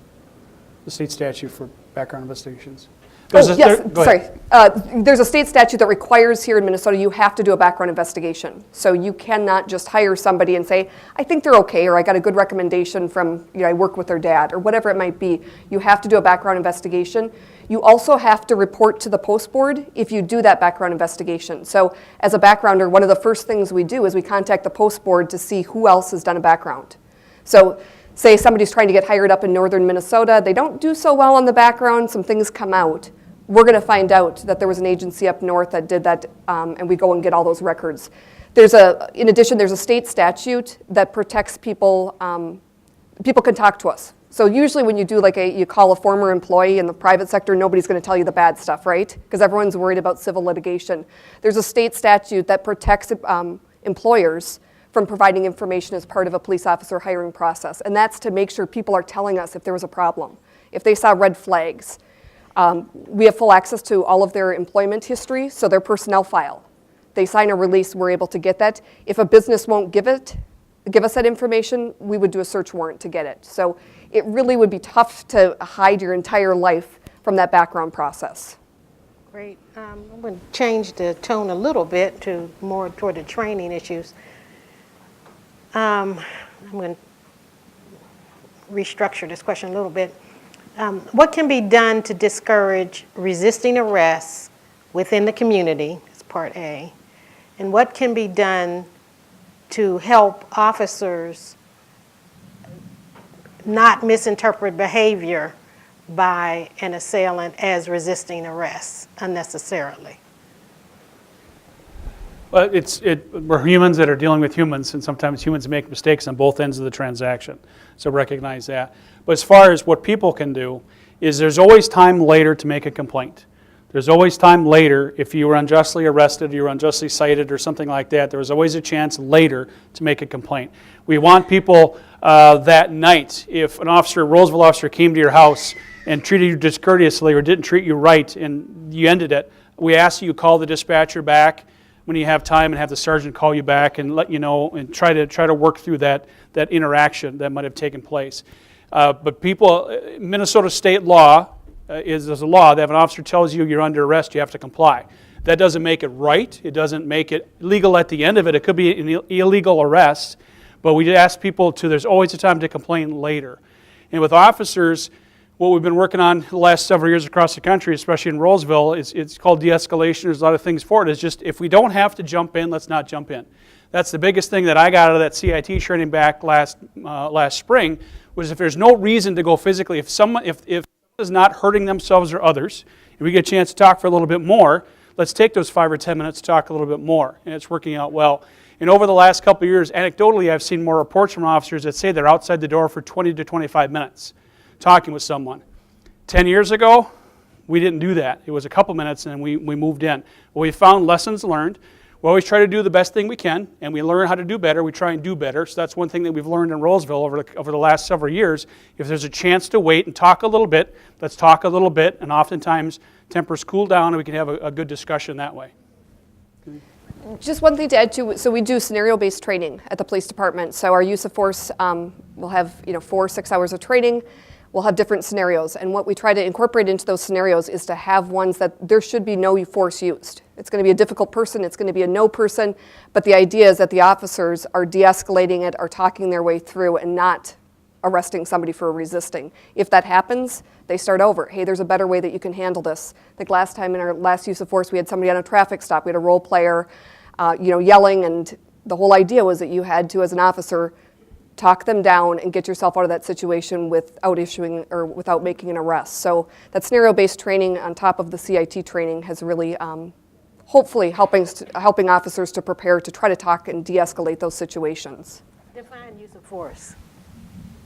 the state statute for background investigations. Oh, yes, Go ahead. sorry. There's a state statute that requires here in Minnesota you have to do a background investigation. So you cannot just hire somebody and say, I think they're okay, or I got a good recommendation from, I work with their dad, or whatever it might be. You have to do a background investigation. You also have to report to the post board if you do that background investigation. So as a backgrounder, one of the first things we do is we contact the post board to see who else has done a background. So say somebody's trying to get hired up in northern Minnesota, they don't do so well on the background, some things come out. We're going to find out that there was an agency up north that did that, and we go and get all those records. In addition, there's a state statute that protects people. People can talk to us. So usually when you do you call a former employee in the private sector, nobody's going to tell you the bad stuff, right? Because everyone's worried about civil litigation. There's a state statute that protects employers from providing information as part of a police officer hiring process, and that's to make sure people are telling us if there was a problem, if they saw red flags. We have full access to all of their employment history, so their personnel file. They sign a release, we're able to get that. If a business won't give us that information, we would do a search warrant to get it. So it really would be tough to hide your entire life from that background process. Great. I'm going to change the tone a little bit to more toward the training issues. I'm going to restructure this question a little bit. What can be done to discourage resisting arrest within the community? That's part A. And what can be done to help officers not misinterpret behavior by an assailant as resisting arrest unnecessarily? Well, we're humans that are dealing with humans, and sometimes humans make mistakes on both ends of the transaction. So recognize that. But as far as what people can do, is there's always time later to make a complaint. There's always time later if you were unjustly arrested, you were unjustly cited, or something like that. There was always a chance later to make a complaint. We want people that night, if an officer, a Roseville officer, came to your house and treated you discourteously or didn't treat you right, and you ended it, we ask you call the dispatcher back when you have time and have the sergeant call you back and let you know and try to work through that interaction that might have taken place. But Minnesota state law is a law that if an officer tells you you're under arrest, you have to comply. That doesn't make it right. It doesn't make it legal at the end of it. It could be an illegal arrest, but we ask people there's always a time to complain later. And with officers, what we've been working on the last several years across the country, especially in Roseville, it's called de-escalation. There's a lot of things for it. It's just if we don't have to jump in, let's not jump in. That's the biggest thing that I got out of that CIT training back last spring, was if there's no reason to go physically, if someone is not hurting themselves or others, and we get a chance to talk for a little bit more, let's take those 5 or 10 minutes to talk a little bit more, and it's working out well. And over the last couple of years, anecdotally, I've seen more reports from officers that say they're outside the door for 20 to 25 minutes talking with someone. 10 years ago, we didn't do that. It was a couple minutes and we moved in. Well, we found lessons learned. We always try to do the best thing we can, and we learn how to do better. We try and do better. So that's one thing that we've learned in Roseville over the last several years. If there's a chance to wait and talk a little bit, let's talk a little bit, and oftentimes tempers cool down and we can have a good discussion that way. Just one thing to add to, so we do scenario-based training at the police department. So our use of force will have 4 or 6 hours of training. We'll have different scenarios, and what we try to incorporate into those scenarios is to have ones that there should be no force used. It's going to be a difficult person, it's going to be a no person, but the idea is that the officers are de-escalating it, are talking their way through, and not arresting somebody for resisting. If that happens, they start over. Hey, there's a better way that you can handle this. Like last time in our last use of force, we had somebody on a traffic stop. We had a role player, yelling, and the whole idea was that you had to, as an officer, talk them down and get yourself out of that situation without making an arrest. So that scenario-based training on top of the CIT training has really, hopefully, helping officers to prepare to try to talk and de-escalate those situations. Define use of force.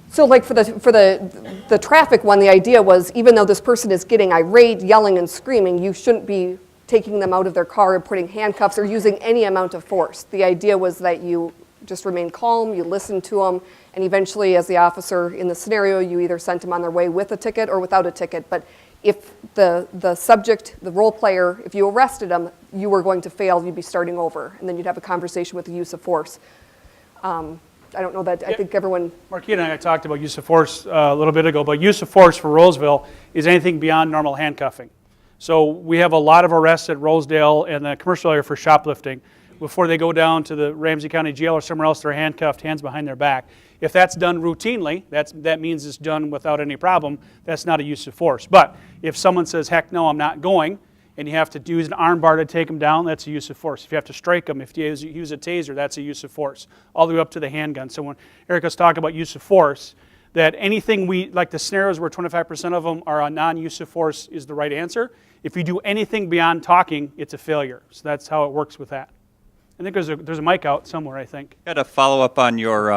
So like for the traffic one, the idea was even though this person is getting irate, yelling and screaming, you shouldn't be taking them out of their car and putting handcuffs or using any amount of force. The idea was that you just remain calm, you listen to them, and eventually as the officer in the scenario, you either sent them on their way with a ticket or without a ticket. But if the subject, the role player, if you arrested them, you were going to fail, you'd be starting over, and then you'd have a conversation with the use of force. I don't know that, I think everyone, Marquita and I talked about use of force a little bit ago, but use of force for Roseville is anything beyond normal handcuffing. So we have a lot of arrests at Rosedale and the commercial area for shoplifting. Before they go down to the Ramsey County Jail or somewhere else, they're handcuffed, hands behind their back. If that's done routinely, that means it's done without any problem. That's not a use of force. But if someone says, heck no, I'm not going, and you have to use an arm bar to take them down, that's a use of force. If you have to strike them, if you use a taser, that's a use of force, all the way up to the handgun. So when Erica's talking about use of force, that anything like the scenarios where 25% of them are on non-use of force is the right answer. If you do anything beyond talking, it's a failure. So that's how it works with that. I think there's a mic out somewhere, I think. I had a follow-up on your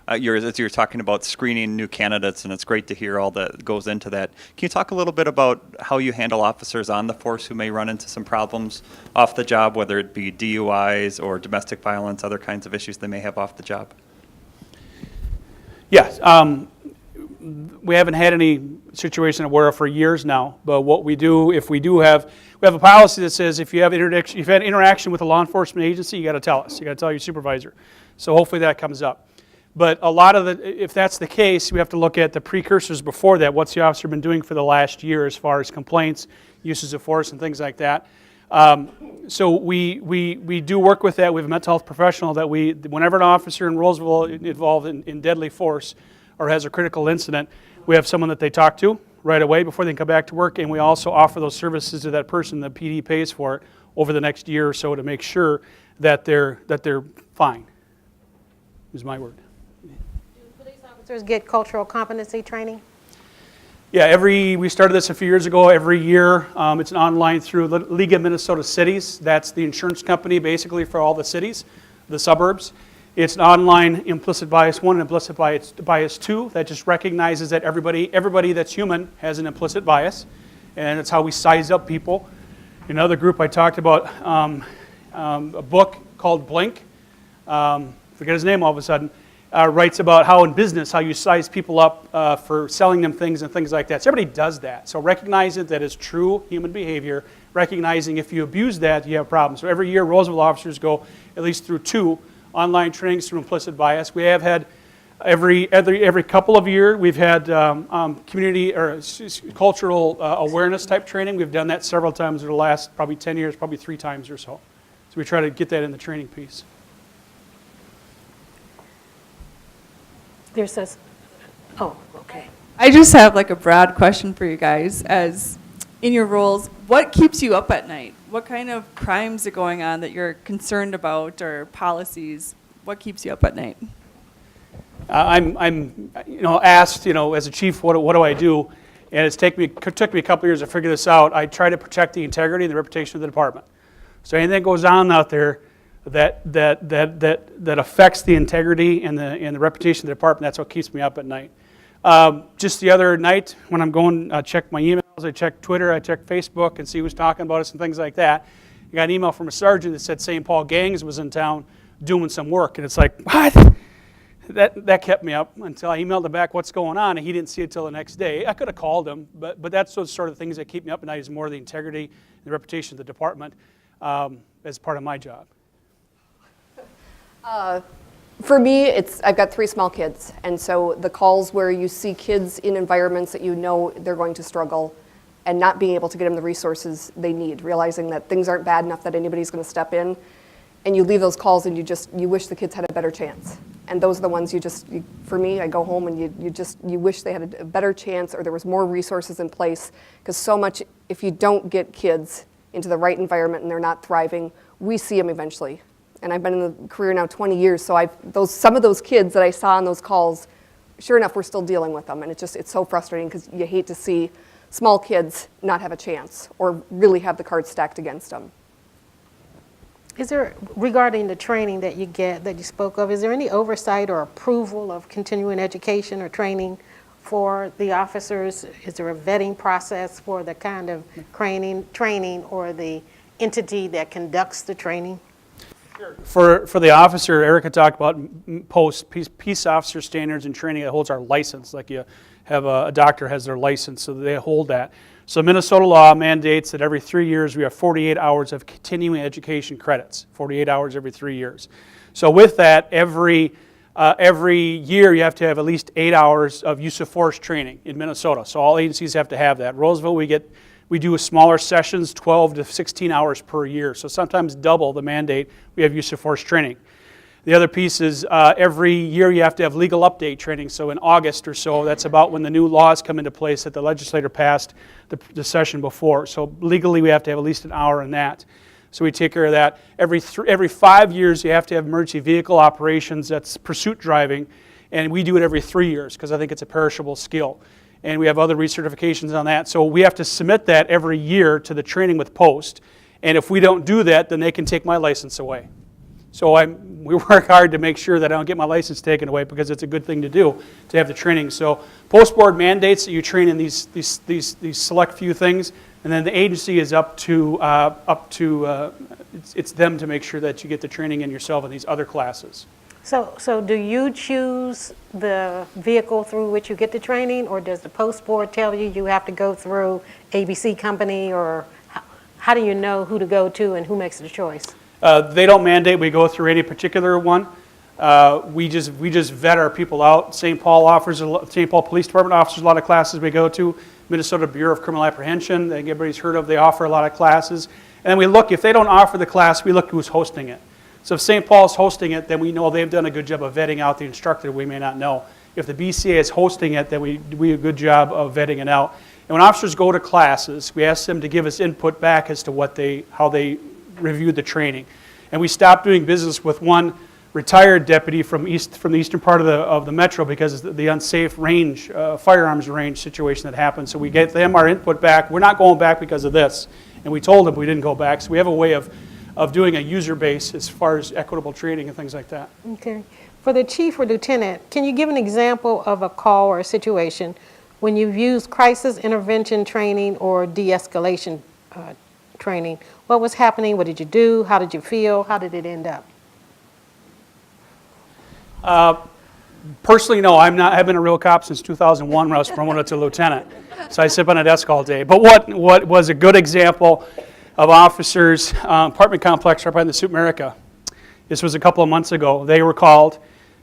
as you were talking about screening new candidates, and it's great to hear all that goes into that. Can you talk a little bit about how you handle officers on the force who may run into some problems off the job, whether it be DUIs or domestic violence, other kinds of issues they may have off the job? Yes. We haven't had any situation where for years now, but what we do, if we have a policy that says if you have you've had interaction with a law enforcement agency, you got to tell us. You got to tell your supervisor. So hopefully that comes up. But a lot of if that's the case, we have to look at the precursors before that. What's the officer been doing for the last year as far as complaints, uses of force, and things like that. So we do work with that. We have a mental health professional that whenever an officer in Roseville involved in deadly force or has a critical incident, we have someone that they talk to right away before they come back to work, and we also offer those services to that person. The PD pays for it over the next year or so to make sure that they're fine, is my word. Do police officers get cultural competency training? Yeah, we started this a few years ago. Every year, it's an online through League of Minnesota Cities. That's the insurance company basically for all the cities, the suburbs. It's an online implicit bias 1 and implicit bias 2 that just recognizes that everybody that's human has an implicit bias, and it's how we size up people. Another group I talked about, a book called Blink, forget his name all of a sudden, writes about how in business, how you size people up for selling them things and things like that. So everybody does that. So recognizing that is true human behavior, recognizing if you abuse that, you have problems. So every year, Roseville officers go at least through 2 online trainings through implicit bias. We have had every couple of years, we've had community or cultural awareness type training. We've done that several times over the last probably 10 years, probably 3 times or so. So we try to get that in the training piece. There says, oh, okay. I just have like a broad question for you guys. As in your roles, what keeps you up at night? What kind of crimes are going on that you're concerned about, or policies? What keeps you up at night? I'm asked, as a chief, what do I do? And it took me a couple years to figure this out. I try to protect the integrity and the reputation of the department. So anything that goes on out there that affects the integrity and the reputation of the department, that's what keeps me up at night. Just the other night when I'm going, I check my emails, I check Twitter, I check Facebook and see who's talking about us and things like that. I got an email from a sergeant that said St. Paul Gangs was in town doing some work, and it's like, what? That kept me up until I emailed him back what's going on, and he didn't see it till the next day. I could have called him, but that's those sort of things that keep me up at night, is more the integrity and the reputation of the department as part of my job. For me, I've got 3 small kids, and so the calls where you see kids in environments that you know they're going to struggle and not being able to get them the resources they need, realizing that things aren't bad enough that anybody's going to step in, and you leave those calls and you wish the kids had a better chance. And those are the ones for me, I go home and you wish they had a better chance, or there was more resources in place, because so much, if you don't get kids into the right environment and they're not thriving, we see them eventually. And I've been in the career now 20 years, so some of those kids that I saw on those calls, sure enough, we're still dealing with them. And it's so frustrating, because you hate to see small kids not have a chance or really have the cards stacked against them. Is there, regarding the training that you get, that you spoke of, is there any oversight or approval of continuing education or training for the officers? Is there a vetting process for the kind of training or the entity that conducts the training? For the officer, Erica talked about peace officer standards and training that holds our license, like you have a doctor has their license, so they hold that. So Minnesota law mandates that every 3 years we have 48 hours of continuing education credits, 48 hours every 3 years. So with that, every Every year you have to have at least 8 hours of use of force training in Minnesota. So all agencies have to have that. Roseville, we do smaller sessions, 12 to 16 hours per year. So sometimes double the mandate, we have use of force training. The other piece is every year you have to have legal update training. So in August or so, that's about when the new laws come into place that the legislature passed the session before. So legally we have to have at least an hour in that. So we take care of that. Every 5 years you have to have emergency vehicle operations, that's pursuit driving, and we do it every 3 years because I think it's a perishable skill. And we have other recertifications on that. So we have to submit that every year to the training with post. And if we don't do that, then they can take my license away. So we work hard to make sure that I don't get my license taken away because it's a good thing to do, to have the training. So post board mandates that you train in these select few things, and then the agency is up to it's them to make sure that you get the training in yourself in these other classes. So do you choose the vehicle through which you get the training, or does the post board tell you you have to go through ABC company, or how do you know who to go to and who makes the choice? They don't mandate we go through any particular one. We just vet our people out. St. Paul Police Department offers a lot of classes we go to. Minnesota Bureau of Criminal Apprehension, that everybody's heard of, they offer a lot of classes. And then we look, if they don't offer the class, we look who's hosting it. So if St. Paul's hosting it, then we know they've done a good job of vetting out the instructor we may not know. If the BCA is hosting it, then we do a good job of vetting it out. And when officers go to classes, we ask them to give us input back as to how they reviewed the training. And we stopped doing business with one retired deputy from the eastern part of the metro because of the unsafe range, firearms range situation that happened. So we get them our input back. We're not going back because of this. And we told them we didn't go back. So we have a way of doing a user base as far as equitable training and things like that. Okay. For the chief or lieutenant, can you give an example of a call or a situation when you've used crisis intervention training or de-escalation training? What was happening? What did you do? How did you feel? How did it end up? Personally, no. I've been a real cop since 2001 when I was promoted to lieutenant. So I sit on a desk all day. But what was a good example of officers, apartment complex right by the Soup America. This was a couple of months ago. They were called.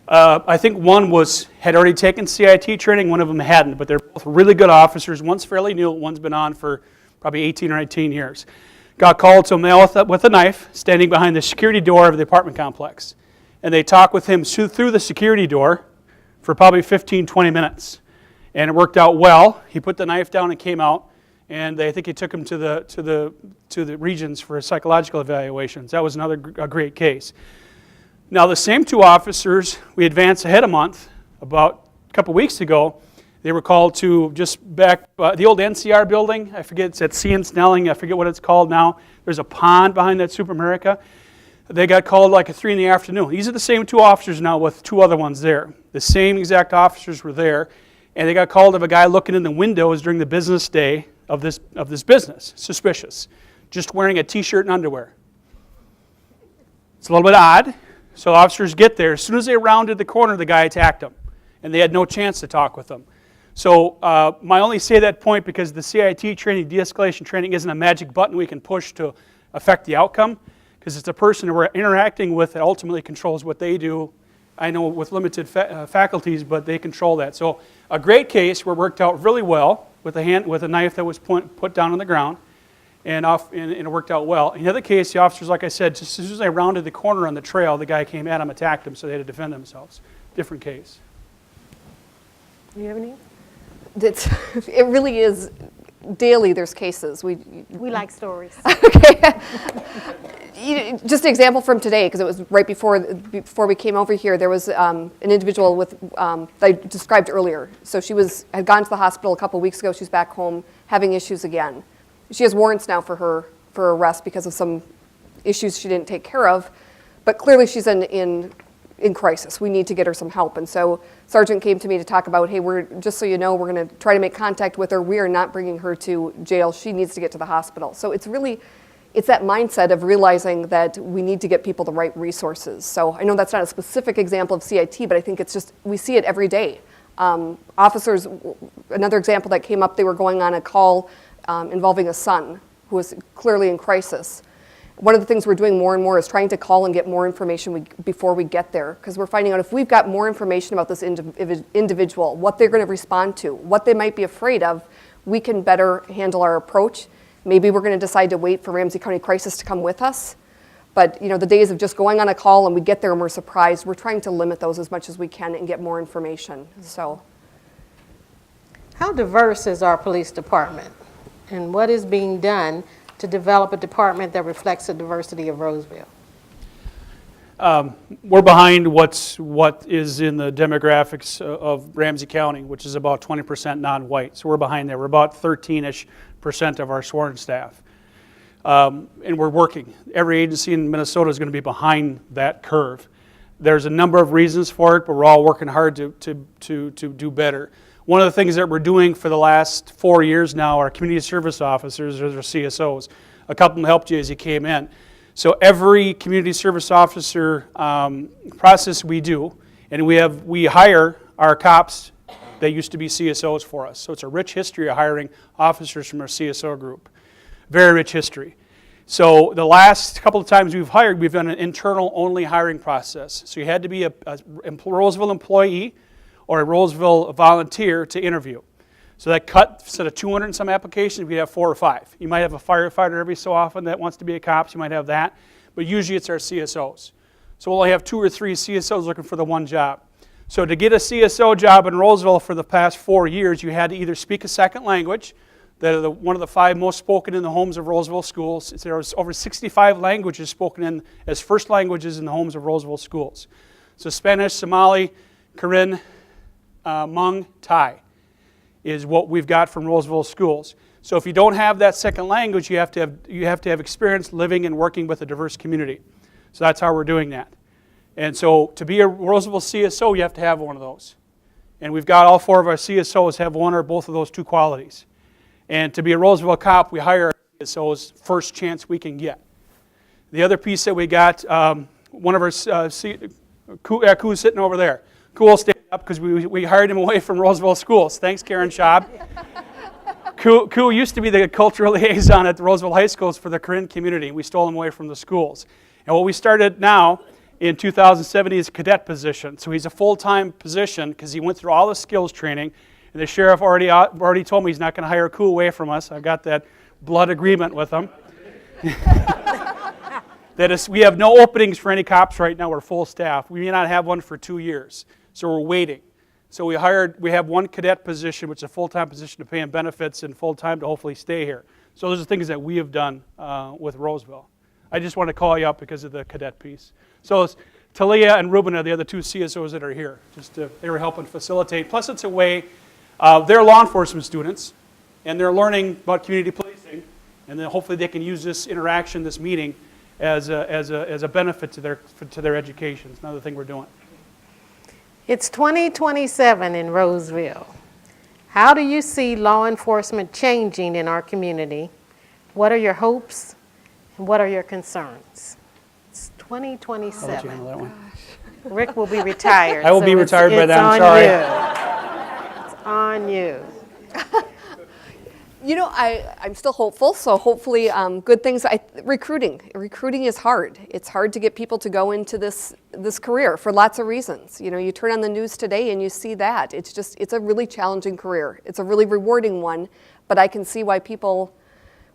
I think one had already taken CIT training, one of them hadn't, but they're both really good officers. One's fairly new, one's been on for probably 18 or 19 years. Got called to a male with a knife standing behind the security door of the apartment complex. And they talked with him through the security door for probably 15, 20 minutes. And it worked out well. He put the knife down and came out. And I think he took him to the regions for psychological evaluations. That was a great case. Now the same two officers, we advanced ahead a month, about a couple weeks ago. They were called to just back, the old NCR building, I forget, it's at C and Snelling, I forget what it's called now. There's a pond behind that Super America. They got called like at 3 in the afternoon. These are the same two officers now with two other ones there. The same exact officers were there, and they got called of a guy looking in the windows during the business day of this business, suspicious, just wearing a t-shirt and underwear. It's a little bit odd. So officers get there. As soon as they rounded the corner, the guy attacked them, and they had no chance to talk with them. So I only say that point because the CIT training, de-escalation training, isn't a magic button we can push to affect the outcome, because it's a person who we're interacting with that ultimately controls what they do. I know with limited faculties, but they control that. So a great case where it worked out really well with a knife that was put down on the ground, and it worked out well. In the other case, the officers, like I said, just as soon as they rounded the corner on the trail, the guy came at them, attacked them, so they had to defend themselves. Different case. Do you have any? It really is daily. There's cases. We like stories. Okay. Just an example from today, because it was right before we came over here. There was an individual that I described earlier. So she had gone to the hospital a couple weeks ago. She's back home having issues again. She has warrants now for arrest because of some issues she didn't take care of. But clearly she's in crisis. We need to get her some help. And so Sergeant came to me to talk about, hey, just so you know, we're going to try to make contact with her. We are not bringing her to jail. She needs to get to the hospital. So it's that mindset of realizing that we need to get people the right resources. So I know that's not a specific example of CIT, but I think it's just, we see it every day. Officers, another example that came up, they were going on a call involving a son who was clearly in crisis. one of the things we're doing more and more is trying to call and get more information before we get there, because we're finding out if we've got more information about this individual, what they're going to respond to, what they might be afraid of, we can better handle our approach. Maybe we're going to decide to wait for Ramsey County Crisis to come with us. But the days of just going on a call and we get there and we're surprised, we're trying to limit those as much as we can and get more information. So, how diverse is our police department? And what is being done to develop a department that reflects the diversity of Roseville? We're behind what is in the demographics of Ramsey County, which is about 20% non-white. So we're behind there. We're about 13-ish% of our sworn staff. And we're working. Every agency in Minnesota is going to be behind that curve. There's a number of reasons for it, but we're all working hard to do better. One of the things that we're doing for the last 4 years now are community service officers, or CSOs. A couple of them helped you as you came in. So every community service officer process we do, and we hire our cops that used to be CSOs for us. So it's a rich history of hiring officers from our CSO group. Very rich history. So the last couple of times we've hired, we've done an internal-only hiring process. So you had to be a Roseville employee or a Roseville volunteer to interview. So that cut, instead of 200 and some applications, we have 4 or 5. You might have a firefighter every so often that wants to be a cop, so you might have that, but usually it's our CSOs. So we'll only have 2 or 3 CSOs looking for the one job. So to get a CSO job in Roseville for the past 4 years, you had to either speak a second language, that are one of the 5 most spoken in the homes of Roseville schools. There are over 65 languages spoken in as first languages in the homes of Roseville schools. So Spanish, Somali, Karen, Hmong, Thai is what we've got from Roseville schools. So if you don't have that second language, you have to have experience living and working with a diverse community. So that's how we're doing that. And so to be a Roseville CSO, you have to have one of those. And we've got all 4 of our CSOs have one or both of those 2 qualities. And to be a Roseville cop, we hire our CSOs first chance we can get. The other piece that we got, one of our, Ku's sitting over there. Cool, stay up because we hired him away from Roseville schools. Thanks, Karen Schaub. Ku used to be the cultural liaison at the Roseville High Schools for the Korean community. We stole him away from the schools. And what we started now in 2007 is a cadet position. So he's a full-time position because he went through all the skills training. And the sheriff already told me he's not going to hire Ku away from us. I've got that blood agreement with him. That is, we have no openings for any cops right now. We're full staff. We may not have one for 2 years. So we're waiting. So we have one cadet position, which is a full-time position to pay him benefits and full-time to hopefully stay here. So those are things that we have done with Roseville. I just want to call you up because of the cadet piece. So Talia and Ruben are the other 2 CSOs that are here. They were helping facilitate. Plus it's a way, they're law enforcement students, and they're learning about community policing, and then hopefully they can use this interaction, this meeting, as a benefit to their education. It's another thing we're doing. It's 2027 in Roseville. How do you see law enforcement changing in our community? What are your hopes and what are your concerns? It's 2027. I'll let you handle that one. Rick will be retired. I will be retired by then, I'm sorry. It's on you. You know, I'm still hopeful, so hopefully good things. Recruiting is hard. It's hard to get people to go into this career for lots of reasons. You know, you turn on the news today and you see that. It's a really challenging career. It's a really rewarding one, but I can see why people,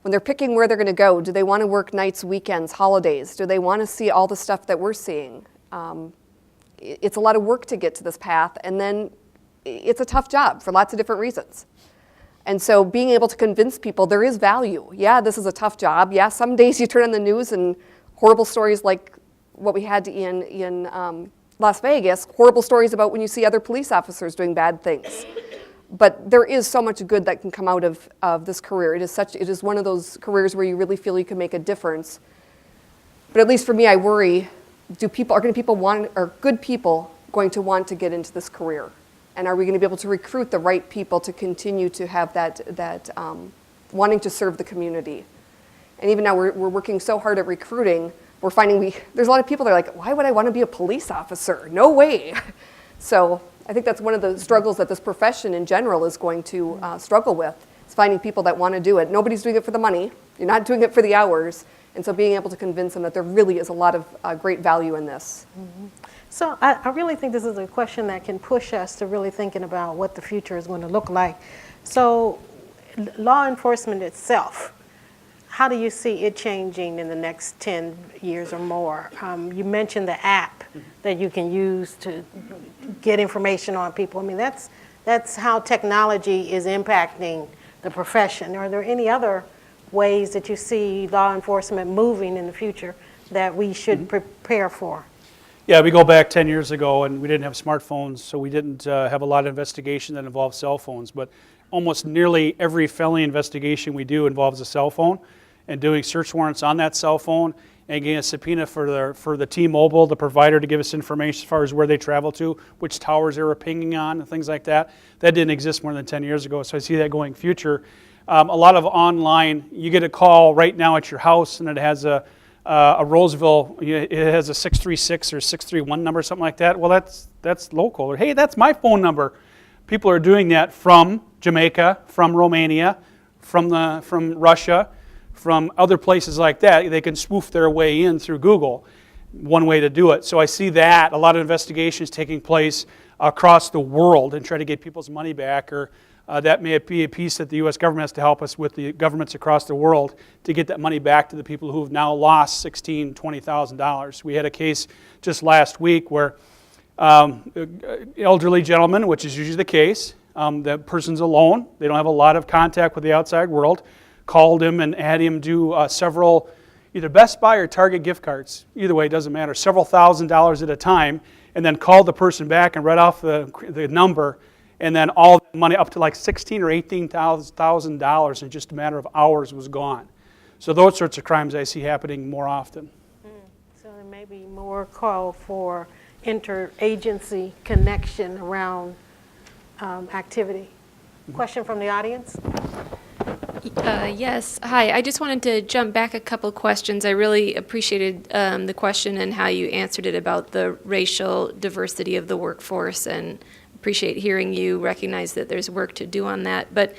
when they're picking where they're going to go, do they want to work nights, weekends, holidays? Do they want to see all the stuff that we're seeing? It's a lot of work to get to this path, and then it's a tough job for lots of different reasons. And so being able to convince people there is value. Yeah, this is a tough job. Yeah, some days you turn on the news and horrible stories like what we had in Las Vegas, horrible stories about when you see other police officers doing bad things. But there is so much good that can come out of this career. It is one of those careers where you really feel you can make a difference. But at least for me, I worry, are good people going to want to get into this career? And are we going to be able to recruit the right people to continue to have that wanting to serve the community? And even now we're working so hard at recruiting, we're finding there's a lot of people that are like, why would I want to be a police officer? No way. So I think that's one of the struggles that this profession in general is going to struggle with, is finding people that want to do it. Nobody's doing it for the money. You're not doing it for the hours. And so being able to convince them that there really is a lot of great value in this. So I really think this is a question that can push us to really thinking about what the future is going to look like. So law enforcement itself, how do you see it changing in the next 10 years or more? You mentioned the app that you can use to get information on people. I mean, that's how technology is impacting the profession. Are there any other ways that you see law enforcement moving in the future that we should prepare for? Yeah, we go back 10 years ago and we didn't have smartphones, so we didn't have a lot of investigation that involved cell phones. But almost nearly every felony investigation we do involves a cell phone, and doing search warrants on that cell phone and getting a subpoena for the T-Mobile, the provider, to give us information as far as where they travel to, which towers they were pinging on, and things like that. That didn't exist more than 10 years ago, so I see that going future. A lot of online, you get a call right now at your house and it has a Roseville, it has a 636 or 631 number, something like that. Well, that's local. Or, hey, that's my phone number. People are doing that from Jamaica, from Romania, from Russia, from other places like that. They can spoof their way in through Google, one way to do it. So I see that, a lot of investigations taking place across the world and try to get people's money back, or that may be a piece that the U.S. government has to help us with, the governments across the world, to get that money back to the people who have now lost $16,000, $20,000. We had a case just last week where elderly gentleman, which is usually the case, the person's alone, they don't have a lot of contact with the outside world, called him and had him do several, either Best Buy or Target gift cards, either way, it doesn't matter, several $1,000s at a time, and then called the person back and read off the number, and then all the money up to like $16,000 or $18,000 in just a matter of hours was gone. So those sorts of crimes I see happening more often. So there may be more call for interagency connection around activity. Question from the audience? Yes. Hi. I just wanted to jump back a couple questions. I really appreciated the question and how you answered it about the racial diversity of the workforce, and appreciate hearing you recognize that there's work to do on that. But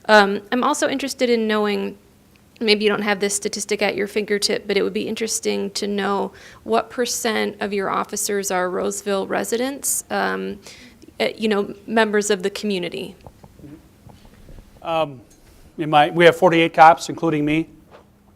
I'm also interested in knowing, maybe you don't have this statistic at your fingertip, but it would be interesting to know what % of your officers are Roseville residents, members of the community. We have 48 cops, including me.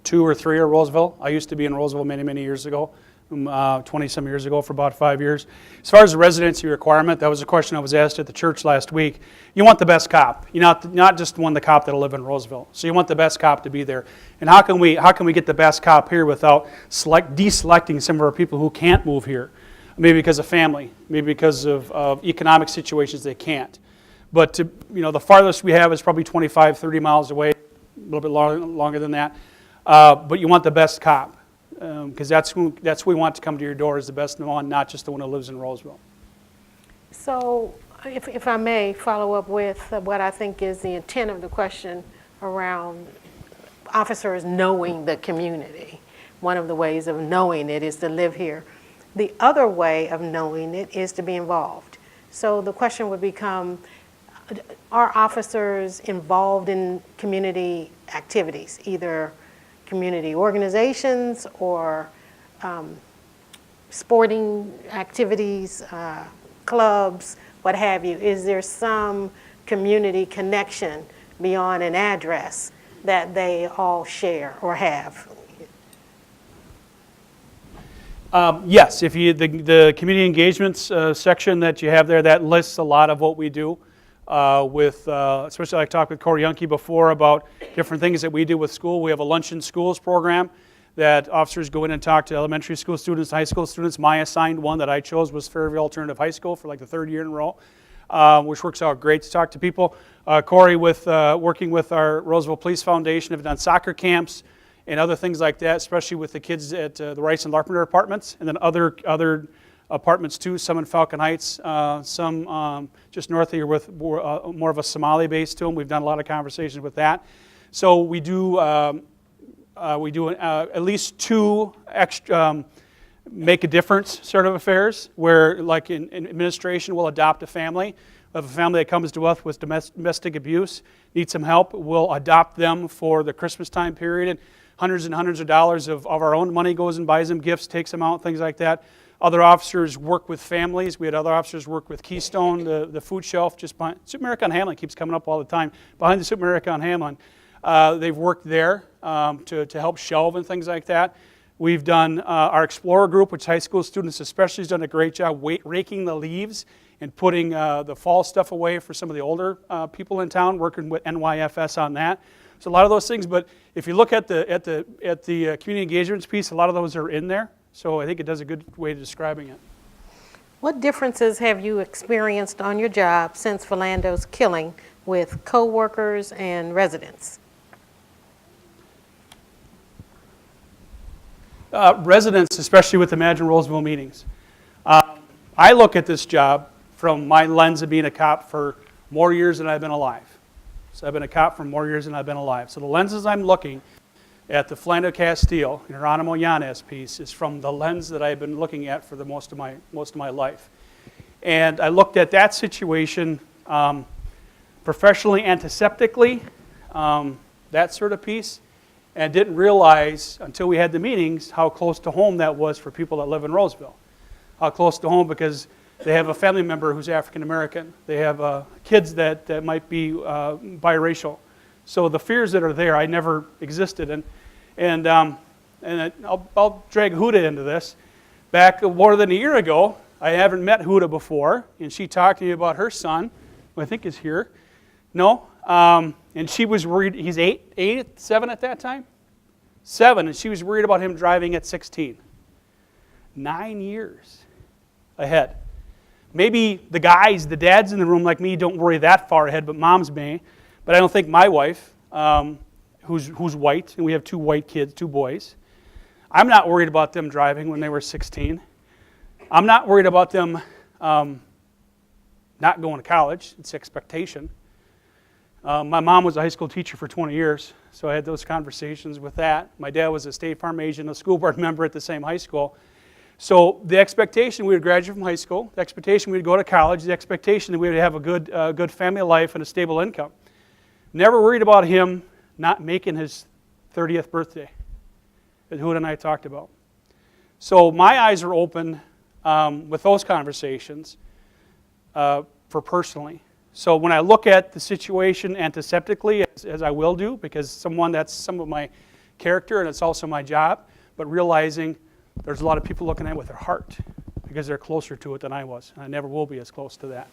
2 or 3 are Roseville. I used to be in Roseville many, many years ago, 20-some years ago, for about 5 years. As far as the residency requirement, that was a question I was asked at the church last week. You want the best cop. You not just the cop that'll live in Roseville. So you want the best cop to be there. And how can we get the best cop here without deselecting some of our people who can't move here? Maybe because of family, maybe because of economic situations they can't. But the farthest we have is probably 25, 30 miles away, a little bit longer than that. But you want the best cop, because that's who we want to come to your door, is the best one, not just the one who lives in Roseville. So if I may follow up with what I think is the intent of the question around officers knowing the community. One of the ways of knowing it is to live here. The other way of knowing it is to be involved. So the question would become, are officers involved in community activities, either community organizations or sporting activities, clubs, what have you? Is there some community connection beyond an address that they all share or have? Yes, if the community engagements section that you have there, that lists a lot of what we do. Especially I talked with Corey Yunke before about different things that we do with school. We have a Lunch in Schools program that officers go in and talk to elementary school students, high school students. My assigned one that I chose was Fairview Alternative High School for like the 3rd year in a row, which works out great to talk to people. Corey, working with our Roseville Police Foundation, have done soccer camps and other things like that, especially with the kids at the Rice and Larpenter apartments, and then other apartments too, some in Falcon Heights, some just north of here with more of a Somali base to them. We've done a lot of conversations with that. So we do at least 2 extra make a difference sort of affairs, where like in administration we'll adopt a family. If a family that comes to us with domestic abuse needs some help, we'll adopt them for the Christmas time period. And hundreds of dollars of our own money goes and buys them gifts, takes them out, things like that. Other officers work with families. We had other officers work with Keystone, the food shelf just behind. Superamerica on Hamlin keeps coming up all the time. Behind the Superamerica on Hamlin. They've worked there to help shelve and things like that. We've done our Explorer group, which high school students especially has done a great job raking the leaves and putting the fall stuff away for some of the older people in town, working with NYFS on that. So a lot of those things, but if you look at the community engagements piece, a lot of those are in there. So I think it does a good way of describing it. What differences have you experienced on your job since Philando's killing with co-workers and residents? Residents, especially with Imagine Roseville meetings. I look at this job from my lens of being a cop for more years than I've been alive. So I've been a cop for more years than I've been alive. So the lenses I'm looking at the Philando Castile, Geronimo Yanez piece, is from the lens that I've been looking at for the most of my life. And I looked at that situation professionally, antiseptically, that sort of piece, and didn't realize until we had the meetings how close to home that was for people that live in Roseville. How close to home, because they have a family member who's African American. They have kids that might be biracial. So the fears that are there, I never existed. And I'll drag Huda into this. Back more than a year ago, I haven't met Huda before, and she talked to me about her son, who I think is here. No? And she was worried. He's 7 at that time? 7, and she was worried about him driving at 16. 9 years ahead. Maybe the dads in the room like me don't worry that far ahead, but moms may. But I don't think my wife, who's white, and we have 2 white kids, 2 boys, I'm not worried about them driving when they were 16. I'm not worried about them not going to college. It's expectation. My mom was a high school teacher for 20 years, so I had those conversations with that. My dad was a State Farm agent, a school board member at the same high school. So the expectation we would graduate from high school, the expectation we would go to college, the expectation that we would have a good family life and a stable income. Never worried about him not making his 30th birthday that Huda and I talked about. So my eyes are open with those conversations for personally. So when I look at the situation antiseptically, as I will do, because that's some of my character and it's also my job, but realizing there's a lot of people looking at it with their heart because they're closer to it than I was. I never will be as close to that.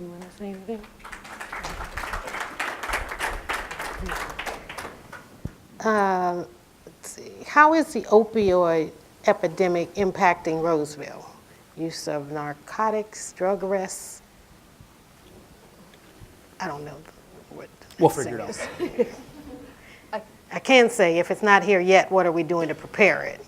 You want to say anything? Let's see. How is the opioid epidemic impacting Roseville? Use of narcotics, drug arrests? I don't know what. We'll figure it out. I can say if it's not here yet, what are we doing to prepare it?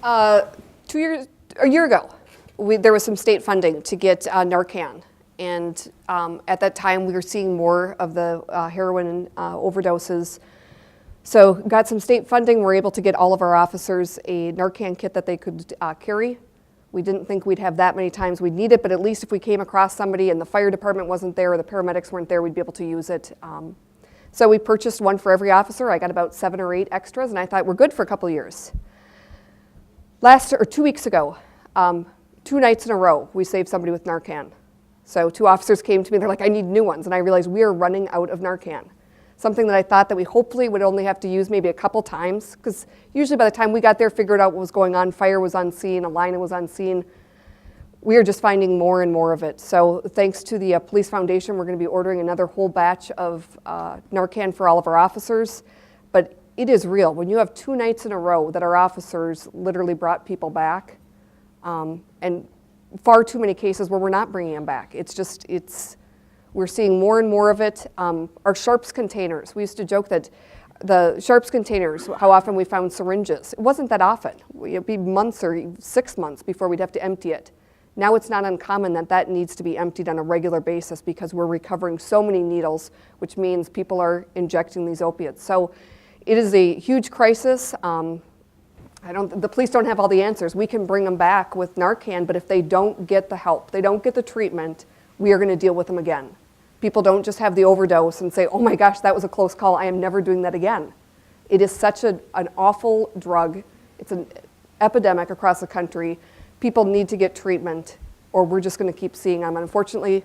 A year ago, there was some state funding to get Narcan. And at that time, we were seeing more of the heroin overdoses. So got some state funding. We were able to get all of our officers a Narcan kit that they could carry. We didn't think we'd have that many times we'd need it, but at least if we came across somebody and the fire department wasn't there or the paramedics weren't there, we'd be able to use it. So we purchased one for every officer. I got about 7 or 8 extras, and I thought we're good for a couple of years. 2 weeks ago, 2 nights in a row, we saved somebody with Narcan. So 2 officers came to me, they're like, I need new ones, and I realized we are running out of Narcan. Something that I thought that we hopefully would only have to use maybe a couple times, because usually by the time we got there, figured out what was going on, fire was on scene, a line was on scene, we are just finding more and more of it. So thanks to the Police Foundation, we're going to be ordering another whole batch of Narcan for all of our officers. But it is real. When you have 2 nights in a row that our officers literally brought people back, and far too many cases where we're not bringing them back. We're seeing more and more of it. Our sharps containers, we used to joke that the sharps containers, how often we found syringes. It wasn't that often. It'd be months or 6 months before we'd have to empty it. Now it's not uncommon that needs to be emptied on a regular basis because we're recovering so many needles, which means people are injecting these opiates. So it is a huge crisis. The police don't have all the answers. We can bring them back with Narcan, but if they don't get the help, they don't get the treatment, we are going to deal with them again. People don't just have the overdose and say, oh my gosh, that was a close call, I am never doing that again. It is such an awful drug. It's an epidemic across the country. People need to get treatment, or we're just going to keep seeing them. And unfortunately,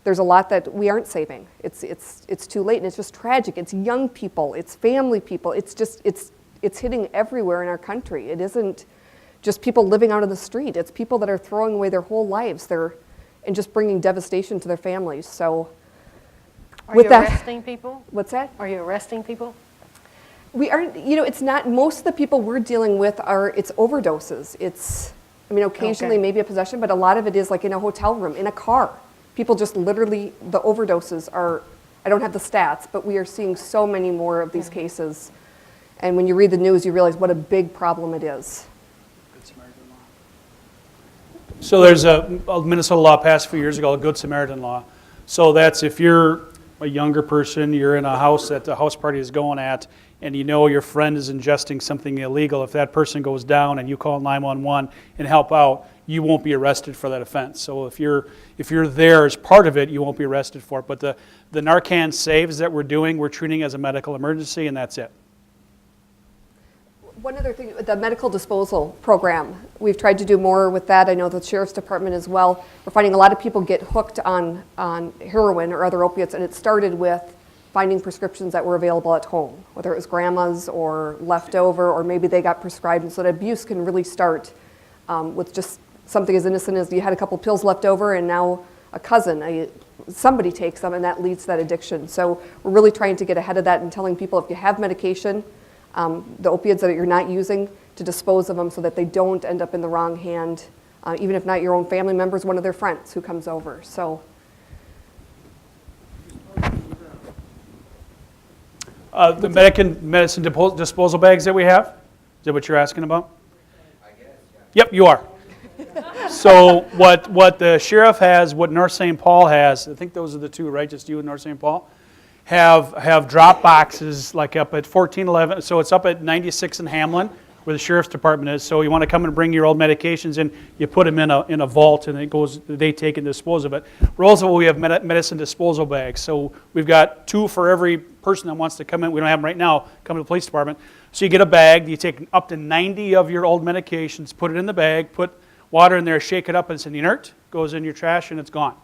there's a lot that we aren't saving. It's too late, and it's just tragic. It's young people, it's family people. It's hitting everywhere in our country. It isn't just people living out on the street. It's people that are throwing away their whole lives. And just bringing devastation to their families. So, Are you arresting people? What's that? Are you arresting people? We aren't. It's not. Most of the people we're dealing with it's overdoses. Occasionally maybe a possession, but a lot of it is like in a hotel room, in a car. People just literally, the overdoses are. I don't have the stats, but we are seeing so many more of these cases. And when you read the news, you realize what a big problem it is. So there's a Minnesota law passed a few years ago, a Good Samaritan law. So that's if you're a younger person, you're in a house that the house party is going at, and you know your friend is ingesting something illegal, if that person goes down and you call 911 and help out, you won't be arrested for that offense. So if you're there as part of it, you won't be arrested for it. But the Narcan saves that we're doing, we're treating as a medical emergency, and that's it. One other thing, the medical disposal program, we've tried to do more with that. I know the Sheriff's Department as well. We're finding a lot of people get hooked on heroin or other opiates, and it started with finding prescriptions that were available at home, whether it was grandma's or leftover, or maybe they got prescribed. And so that abuse can really start with just something as innocent as you had a couple pills left over, and now a cousin, somebody takes them, and that leads to that addiction. So we're really trying to get ahead of that and telling people if you have medication, the opiates that you're not using, to dispose of them so that they don't end up in the wrong hand, even if not your own family members, one of their friends who comes over. So, The medicine disposal bags that we have, is that what you're asking about? I guess, yeah. Yep, you are. So what the sheriff has, what North St. Paul has, I think those are the two, right? Just you and North St. Paul? Have drop boxes like up at 1411, so it's up at 96 in Hamlin where the Sheriff's Department is. So you want to come and bring your old medications in, you put them in a vault, and they take and dispose of it. Roseville, we have medicine disposal bags. So we've got 2 for every person that wants to come in. We don't have them right now, come to the police department. So you get a bag, you take up to 90 of your old medications, put it in the bag, put water in there, shake it up, and it's inert, goes in your trash, and it's gone.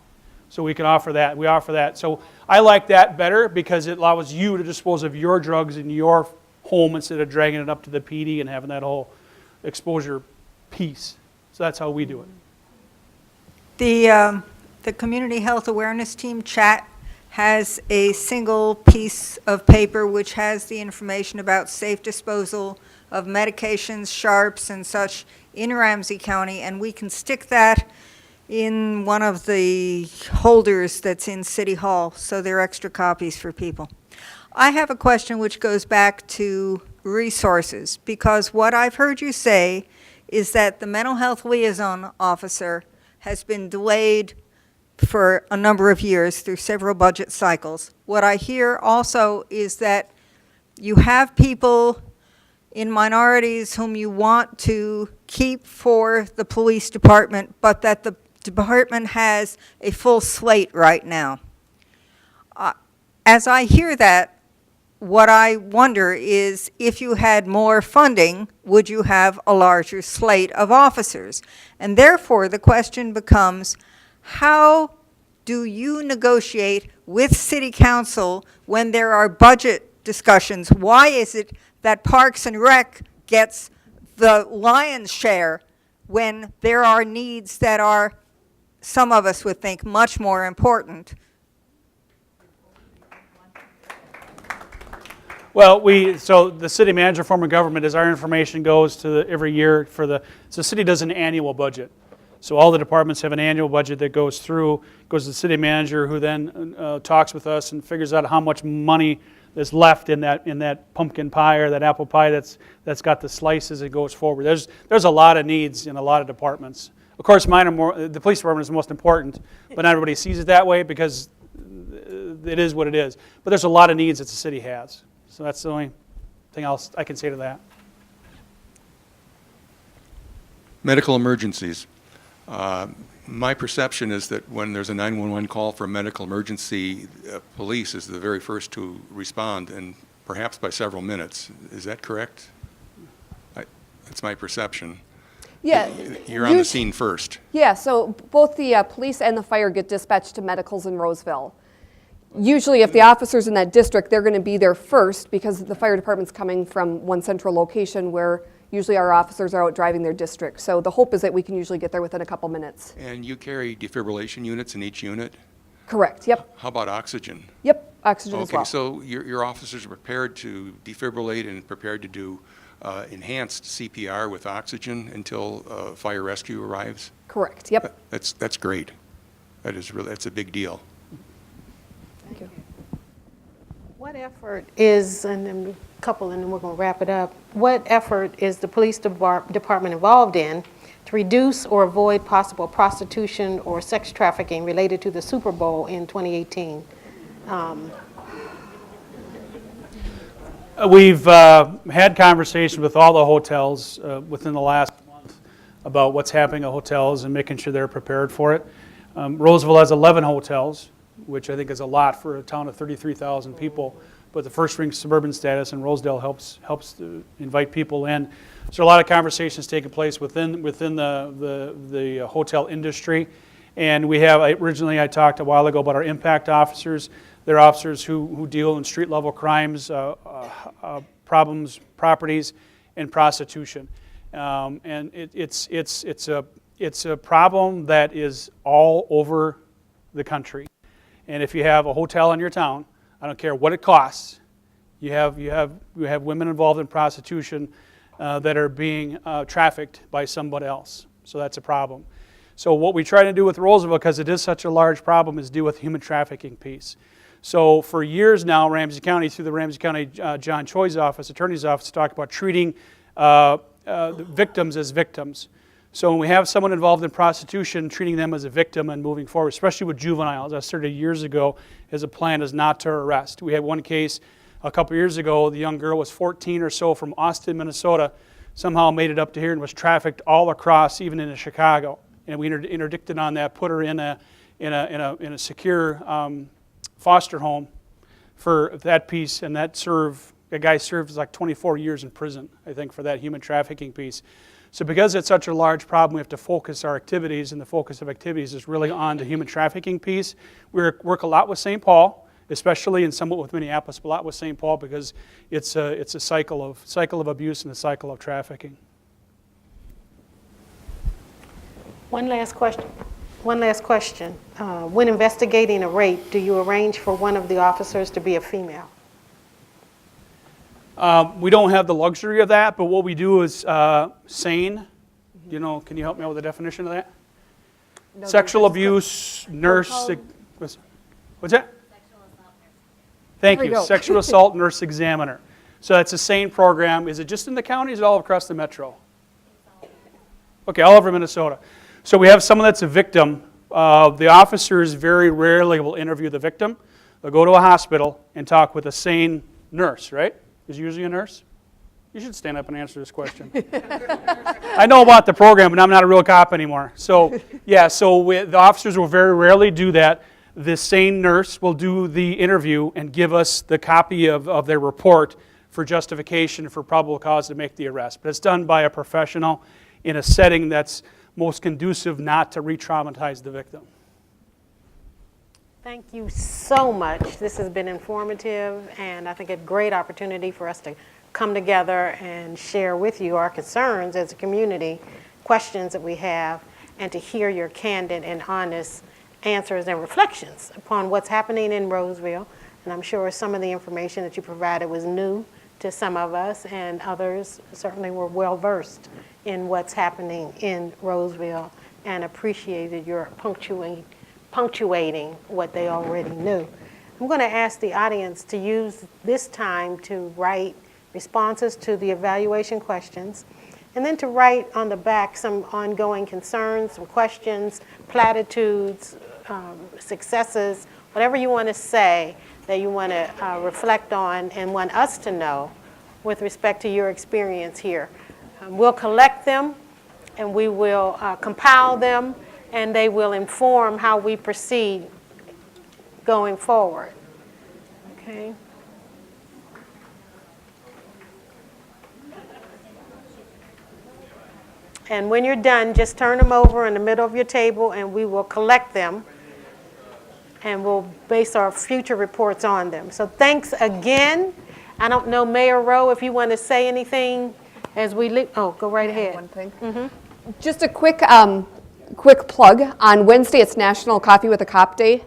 So we can offer that. We offer that. So I like that better because it allows you to dispose of your drugs in your home instead of dragging it up to the PD and having that whole exposure piece. So that's how we do it. The Community Health Awareness Team chat has a single piece of paper which has the information about safe disposal of medications, sharps, and such in Ramsey County, and we can stick that in one of the holders that's in City Hall, so there are extra copies for people. I have a question which goes back to resources, because what I've heard you say is that the mental health liaison officer has been delayed for a number of years through several budget cycles. What I hear also is that you have people in minorities whom you want to keep for the police department, but that the department has a full slate right now. As I hear that, what I wonder is if you had more funding, would you have a larger slate of officers? And therefore, the question becomes, how do you negotiate with City Council when there are budget discussions? Why is it that Parks and Rec gets the lion's share when there are needs that are, some of us would think, much more important? Well, so the city manager form of government, as our information goes to every year so the city does an annual budget. So all the departments have an annual budget that goes to the city manager, who then talks with us and figures out how much money is left in that pumpkin pie or that apple pie that's got the slices that goes forward. There's a lot of needs in a lot of departments. Of course, mine are more. The police department is the most important, but not everybody sees it that way because it is what it is. But there's a lot of needs that the city has. So that's the only thing else I can say to that. Medical emergencies. My perception is that when there's a 911 call for a medical emergency, police is the very first to respond, and perhaps by several minutes. Is that correct? That's my perception. Yeah. You're on the scene first. Yeah, so both the police and the fire get dispatched to medicals in Roseville. Usually if the officers in that district, they're going to be there first because the fire department's coming from one central location where usually our officers are out driving their district. So the hope is that we can usually get there within a couple minutes. And you carry defibrillation units in each unit? Correct, yep. How about oxygen? Yep, oxygen as well. Okay, so your officers are prepared to defibrillate and prepared to do enhanced CPR with oxygen until fire rescue arrives? Correct, yep. That's great. That's a big deal. Thank you. What effort is, and then a couple and then we're going to wrap it up, what effort is the police department involved in to reduce or avoid possible prostitution or sex trafficking related to the Super Bowl in 2018? We've had conversations with all the hotels within the last month about what's happening at hotels and making sure they're prepared for it. Roseville has 11 hotels, which I think is a lot for a town of 33,000 people, but the first ring suburban status in Rosedale helps to invite people in. So a lot of conversations taking place within the hotel industry, and we have, originally I talked a while ago about our impact officers. They're officers who deal in street level crimes, problems, properties, and prostitution. And it's a problem that is all over the country. And if you have a hotel in your town, I don't care what it costs, you have women involved in prostitution that are being trafficked by somebody else. So that's a problem. So what we try to do with Roseville, because it is such a large problem, is deal with the human trafficking piece. So for years now, Ramsey County, through the Ramsey County John Choi's office, attorney's office, talk about treating victims as victims. So when we have someone involved in prostitution, treating them as a victim and moving forward, especially with juveniles, I started years ago as a plan is not to arrest. We had one case a couple years ago. The young girl was 14 or so from Austin, Minnesota, somehow made it up to here and was trafficked all across, even into Chicago. And we interdicted on that, put her in a secure foster home for that piece, and a guy served like 24 years in prison, I think, for that human trafficking piece. So because it's such a large problem, we have to focus our activities, and the focus of activities is really on the human trafficking piece. We work a lot with St. Paul, especially, and somewhat with Minneapolis, but a lot with St. Paul because it's a cycle of abuse and a cycle of trafficking. One last question. When investigating a rape, do you arrange for one of the officers to be a female? We don't have the luxury of that, but what we do is SANE. You know, can you help me out with the definition of that? No, sexual abuse, nurse. What's that? Thank you. Sexual assault nurse examiner. So that's a SANE program. Is it just in the county? Is it all across the metro? Okay, all over Minnesota. So we have someone that's a victim. The officers very rarely will interview the victim. They'll go to a hospital and talk with a SANE nurse, right? Is usually a nurse? You should stand up and answer this question. I know about the program, but I'm not a real cop anymore. So, yeah, the officers will very rarely do that. The SANE nurse will do the interview and give us the copy of their report for justification for probable cause to make the arrest. But it's done by a professional in a setting that's most conducive not to re-traumatize the victim. Thank you so much. This has been informative, and I think a great opportunity for us to come together and share with you our concerns as a community, questions that we have, and to hear your candid and honest answers and reflections upon what's happening in Roseville. And I'm sure some of the information that you provided was new to some of us, and others certainly were well versed in what's happening in Roseville and appreciated your punctuating what they already knew. I'm going to ask the audience to use this time to write responses to the evaluation questions, and then to write on the back some ongoing concerns, some questions, platitudes, successes, whatever you want to say that you want to reflect on and want us to know with respect to your experience here. We'll collect them and we will compile them, and they will inform how we proceed going forward. Okay. And when you're done, just turn them over in the middle of your table, and we will collect them, and we'll base our future reports on them. So thanks again. I don't know, Mayor Rowe, if you want to say anything as we leave. Oh, go right ahead. One thing. Just a quick plug. On Wednesday, it's National Coffee with a Cop Day,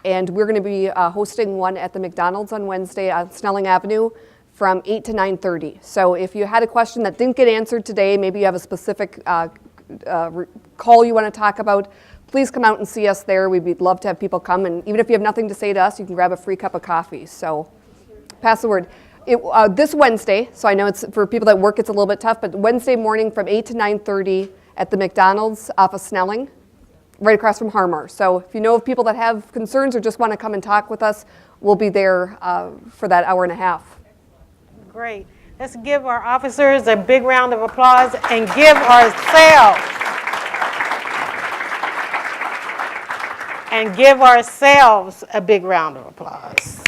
and we're going to be hosting one at the McDonald's on Wednesday on Snelling Avenue from 8 to 9:30. So if you had a question that didn't get answered today, maybe you have a specific call you want to talk about, please come out and see us there. We'd love to have people come, and even if you have nothing to say to us, you can grab a free cup of coffee. So pass the word. This Wednesday, so I know it's for people that work, it's a little bit tough, but Wednesday morning from 8 to 9:30 at the McDonald's off of Snelling, right across from Harmar. So if you know of people that have concerns or just want to come and talk with us, we'll be there for that hour and a half. Great. Let's give our officers a big round of applause and give ourselves a big round of applause.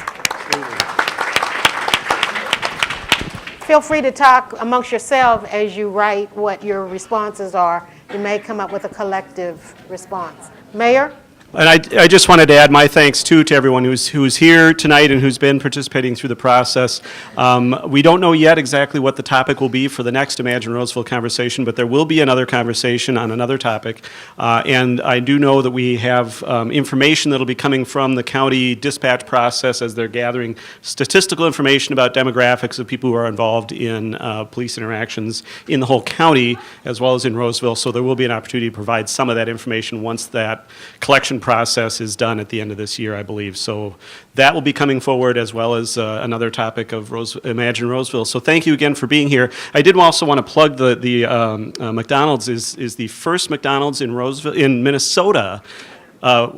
Feel free to talk amongst yourselves as you write what your responses are. You may come up with a collective response. Mayor? And I just wanted to add my thanks, too, to everyone who's here tonight and who's been participating through the process. We don't know yet exactly what the topic will be for the next Imagine Roseville conversation, but there will be another conversation on another topic. And I do know that we have information that will be coming from the county dispatch process as they're gathering statistical information about demographics of people who are involved in police interactions in the whole county as well as in Roseville. So there will be an opportunity to provide some of that information once that collection process is done at the end of this year, I believe. So that will be coming forward as well as another topic of Imagine Roseville. So thank you again for being here. I did also want to plug the McDonald's is the first McDonald's in Roseville, in Minnesota.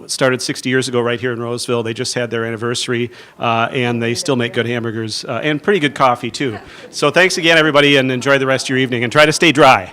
Started 60 years ago right here in Roseville. They just had their anniversary, and they still make good hamburgers and pretty good coffee, too. So thanks again, everybody, and enjoy the rest of your evening, and try to stay dry.